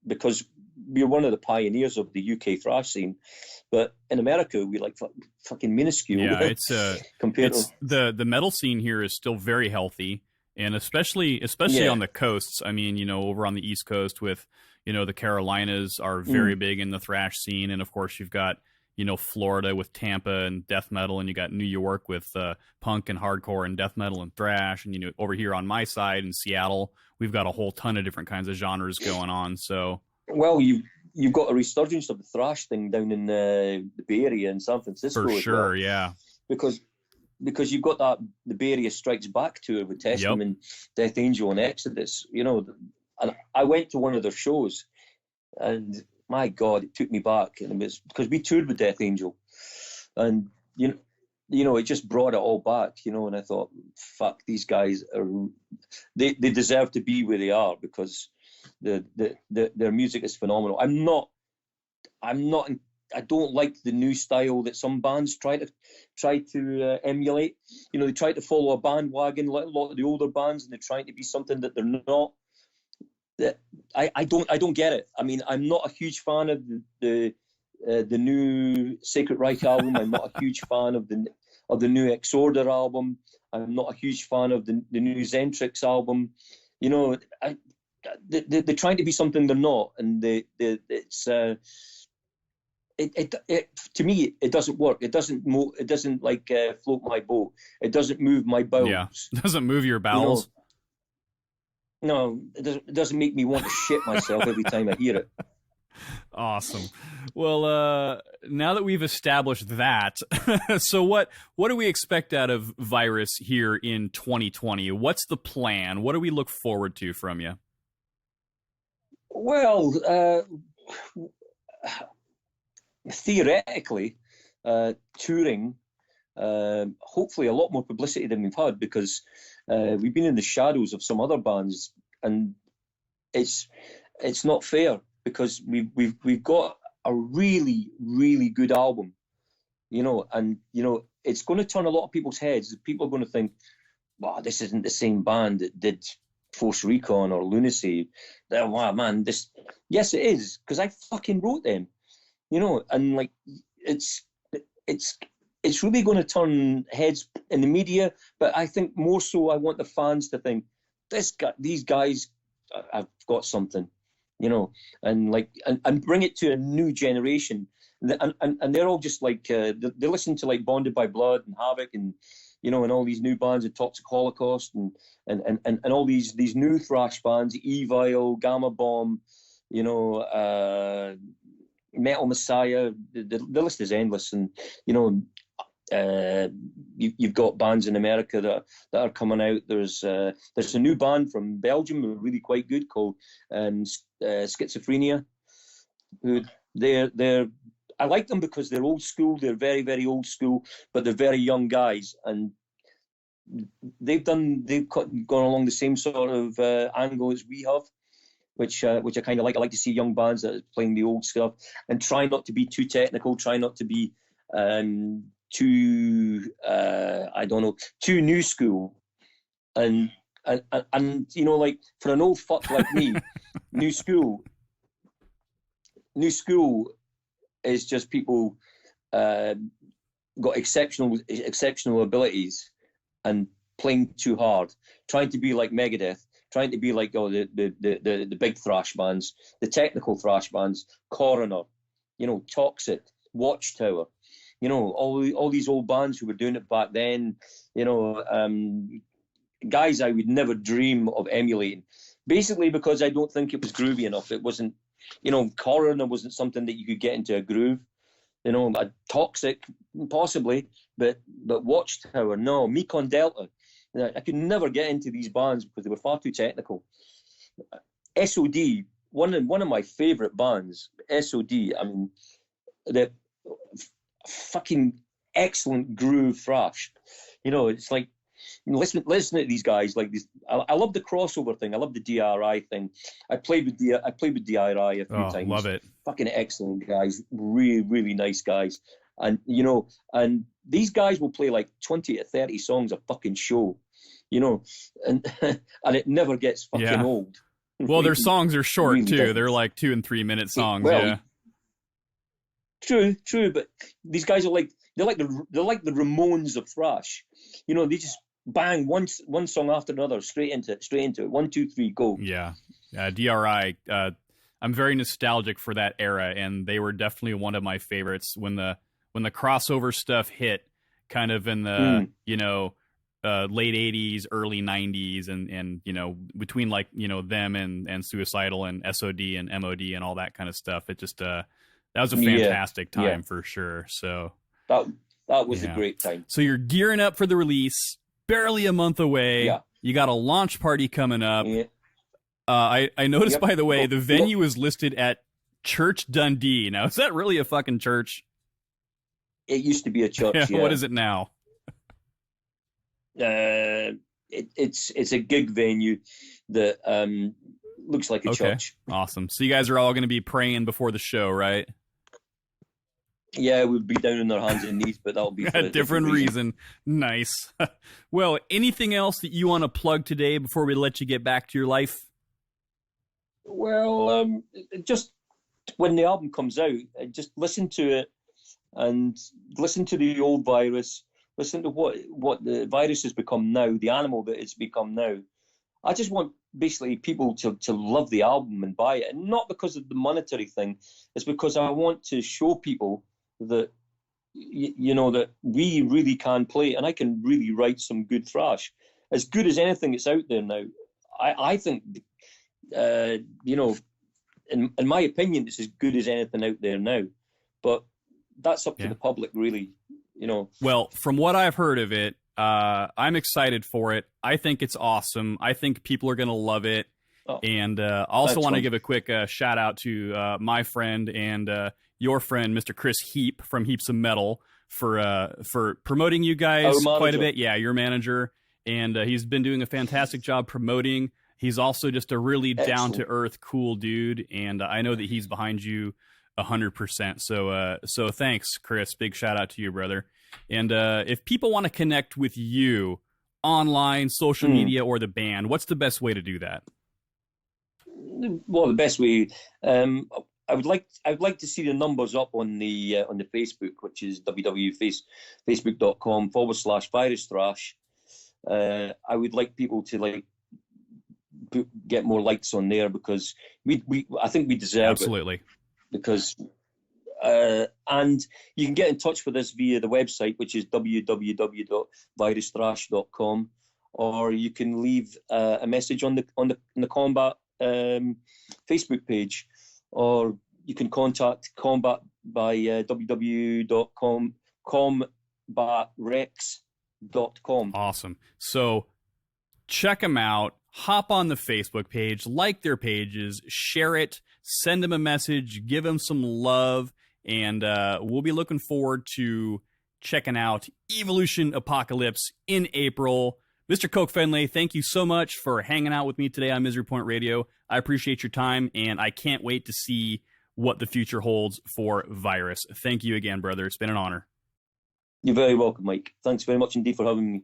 because we're one of the pioneers of the UK thrash scene. But in America, we fucking minuscule. Yeah, it's compared to the metal scene here is still very healthy. And especially on the coasts. Over on the East Coast with, the Carolinas are very big in the thrash scene. And of course you've got, Florida with Tampa and death metal, and you got New York with punk and hardcore and death metal and thrash. And, over here on my side in Seattle, we've got a whole ton of different kinds of genres going on. So, well, you've got a resurgence of the thrash thing down in the Bay Area in San Francisco. For sure, well. Yeah. Because you've got the Bay Area Strikes Back tour with Testament, Death Angel, and Exodus, and I went to one of their shows, and my God, it took me back, and it was because we toured with Death Angel, and it just brought it all back, and I thought, fuck, these guys they deserve to be where they are, because their music is phenomenal. I don't like the new style that some bands try to emulate. They try to follow a bandwagon like a lot of the older bands, and they're trying to be something that they're not. I don't get it. I'm not a huge fan of the new Sacred Reich album. I'm not a huge fan of the new Exorder album. I'm not a huge fan of the new Zentrix album. They're trying to be something they're not, and it's. It to me, it doesn't work. It doesn't float my boat. It doesn't move my bowels. Yeah, it doesn't move your bowels. No, it doesn't make me want to shit myself every time I hear it. Awesome. Well, now that we've established that, so what do we expect out of Virus here in 2020? What's the plan? What do we look forward to from you? Well, theoretically, touring, hopefully a lot more publicity than we've had, because we've been in the shadows of some other bands, and it's not fair. because we've got a really, really good album, and it's going to turn a lot of people's heads. People are going to think, wow, this isn't the same band that did Force Recon or Lunacy. Wow, man, yes, it is, because I fucking wrote them, and like it's really going to turn heads in the media, but I think more so I want the fans to think these guys have got something, and bring it to a new generation, and they're all just like they listen to like Bonded by Blood and Havoc and and all these new bands of Toxic Holocaust and all these new thrash bands, Evil, Gamma Bomb, Metal Messiah. The list is endless, and you've got bands in America that are coming out. There's a new band from Belgium who are really quite good called Schizophrenia. Who they're I like them because they're old school. They're very, very old school, but they're very young guys, and they've gone along the same sort of angle as we have, which I kind of like. I like to see young bands that are playing the old stuff and try not to be too technical, try not to be too too new school, and like for an old fuck like me, new school is just people got exceptional abilities and playing too hard, trying to be like Megadeth, trying to be like the big thrash bands, the technical thrash bands, Coroner, Toxic, Watchtower, all these old bands who were doing it back then, guys I would never dream of emulating, basically because I don't think it was groovy enough. It wasn't, Coroner wasn't something that you could get into a groove. A Toxic, possibly, but Watchtower, no. Mekon Delta, I could never get into these bands because they were far too technical. SOD, one of my favourite bands, SOD, I mean, the fucking excellent groove thrash. It's like, listen to these guys like this. I love the crossover thing. I love the DRI thing. I played with DRI a few times. Love it. Fucking excellent guys. Really, really nice guys. And and these guys will play like 20 to 30 songs a fucking show. And it never gets fucking old. Well, their songs are short really too. Doesn't. They're like 2 and 3 minute songs. Well, True, but these guys are they're like the Ramones of thrash. They just bang one song after another, straight into it. 1, 2, 3, go. Yeah, DRI. I'm very nostalgic for that era, and they were definitely one of my favorites when the crossover stuff hit, kind of in the late '80s, early '90s, and between them and Suicidal and SOD and MOD and all that kind of stuff. It just that was a fantastic time for sure. So that was a great time. So you're gearing up for the release. Barely a month away. Yeah. You got a launch party coming up. Yeah. I noticed, by the way, the venue is listed at Church Dundee. Now, is that really a fucking church? It used to be a church, yeah. What is it now? It's a gig venue that looks like a church. Awesome. So you guys are all going to be praying before the show, right? Yeah, we'll be down on our hands and knees, but that'll be for a different reason. Nice. Well, anything else that you want to plug today before we let you get back to your life? Well, just when the album comes out, just listen to it and listen to the old virus. Listen to what the virus has become now, the animal that it's become now. I just want basically people to love the album and buy it, and not because of the monetary thing. It's because I want to show people that that we really can play, and I can really write some good thrash, as good as anything that's out there now. I think, in my opinion, it's as good as anything out there now. But that's up to the public, really. Well, from what I've heard of it, I'm excited for it. I think it's awesome. I think people are going to love it. And also want to give a quick shout out to my friend and your friend, Mr. Chris Heap from Heaps of Metal, for promoting you guys quite a bit. Yeah, your manager. And he's been doing a fantastic job promoting He's also just a really Excellent. down-to-earth, cool dude, and I know that he's behind you 100%. So thanks, Chris. Big shout-out to you, brother. And if people want to connect with you online, social media, or the band, what's the best way to do that? Well, the best way, I would like to see the numbers up on the Facebook, which is www.facebook.com/Virus Thrash. I would like people to get more likes on there, because I think we deserve Absolutely. it. Because and you can get in touch with us via the website, which is www.virusthrash.com, or you can leave a message on the Combat Facebook page, or you can contact Combat by www.combatrex.com. Awesome. So check them out. Hop on the Facebook page, like their pages, share it, send them a message, give them some love, and we'll be looking forward to checking out Evolution Apocalypse in April. Mr. Coke Finlay, thank you so much for hanging out with me today on Misery Point Radio. I appreciate your time, and I can't wait to see what the future holds for Virus. Thank you again, brother. It's been an honor. You're very welcome, Mike. Thanks very much indeed for having me.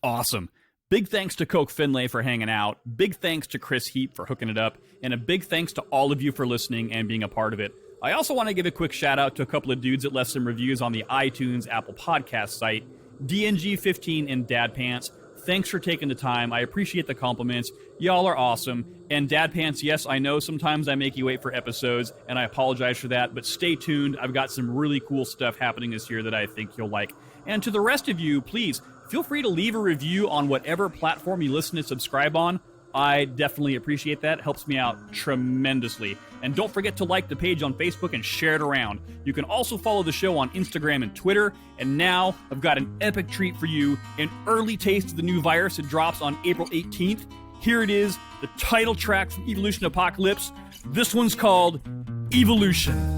Awesome. Big thanks to Coke Finlay for hanging out. Big thanks to Chris Heap for hooking it up. And a big thanks to all of you for listening and being a part of it. I also want to give a quick shout out to a couple of dudes that left some reviews on the iTunes Apple Podcast site. DNG15 and Dad Pants. Thanks for taking the time. I appreciate the compliments. Y'all are awesome. And Dad Pants, yes, I know sometimes I make you wait for episodes, and I apologize for that, but stay tuned. I've got some really cool stuff happening this year that I think you'll like. And to the rest of you, please, feel free to leave a review on whatever platform you listen and subscribe on. I definitely appreciate that. It helps me out tremendously. And don't forget to like the page on Facebook and share it around. You can also follow the show on Instagram and Twitter. And now I've got an epic treat for you, an early taste of the new Virus. It drops on April 18th. Here it is, the title track from Evolution Apocalypse. This one's called Evolution.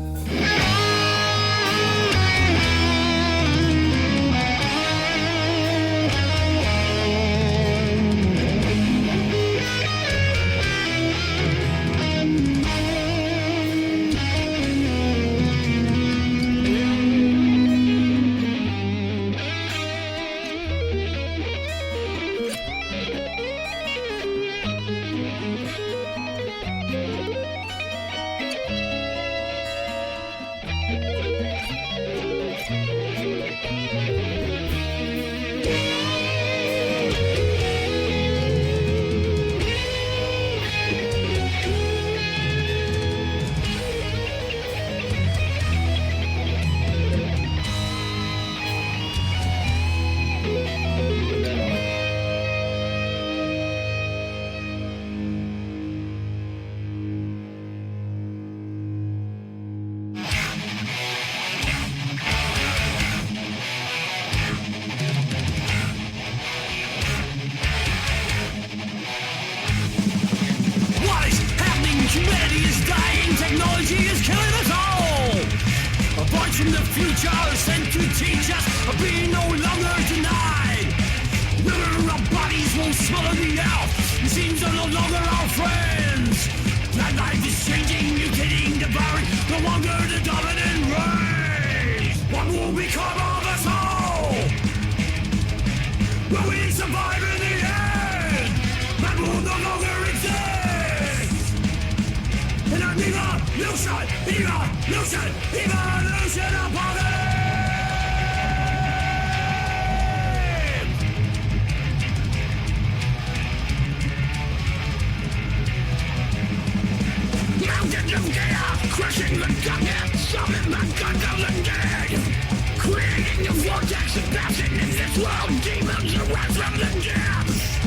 Humanity is dying, technology is killing us all. A voice from the future sent to teach us of being no longer denied. Our bodies won't smother the earth, machines are no longer our friends. That life is changing, mutating, devouring, no longer the dominant race. What will become of us all? Will we survive in the end? Man will no longer exist. And I'm evolution apocalypse! Mountains of chaos, crushing the darkness, summon my guns of the dead. Creating a vortex of passion in this world, demons arise from the depths.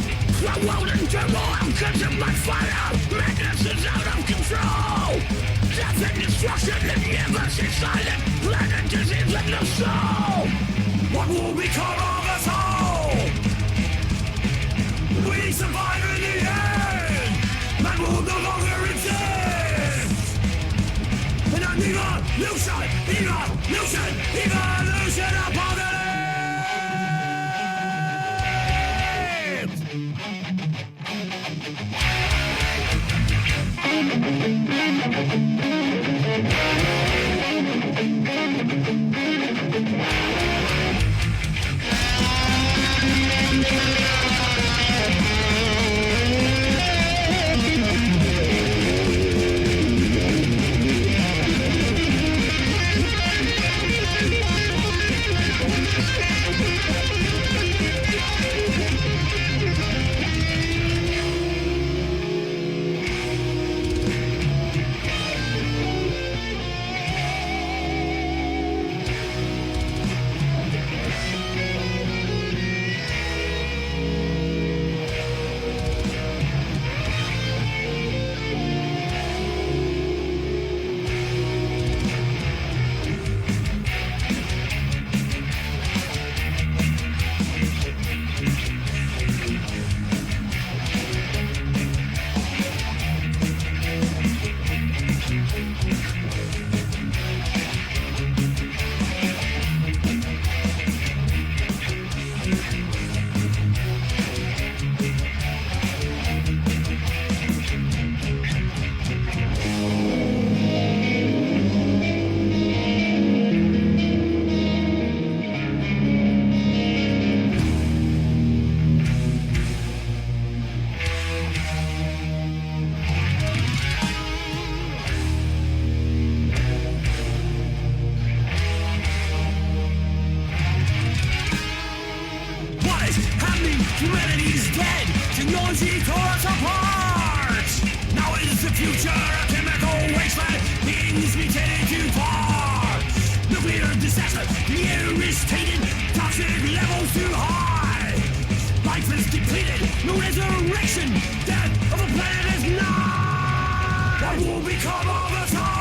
The world in turmoil, consumed by fire, madness is out of control. Death and destruction, the universe is silent, planet disease and no soul. What will become of us all? We survive in the end. Man will no longer exist. And I'm evolution apocalypse! Humanity's dead. Technology tore us apart. Now is the future a chemical wasteland? Beings mutated too far. Nuclear disaster. The air is tainted. Toxic levels too high. Life is depleted. No resurrection. Death of the planet is nigh. What will become of us all?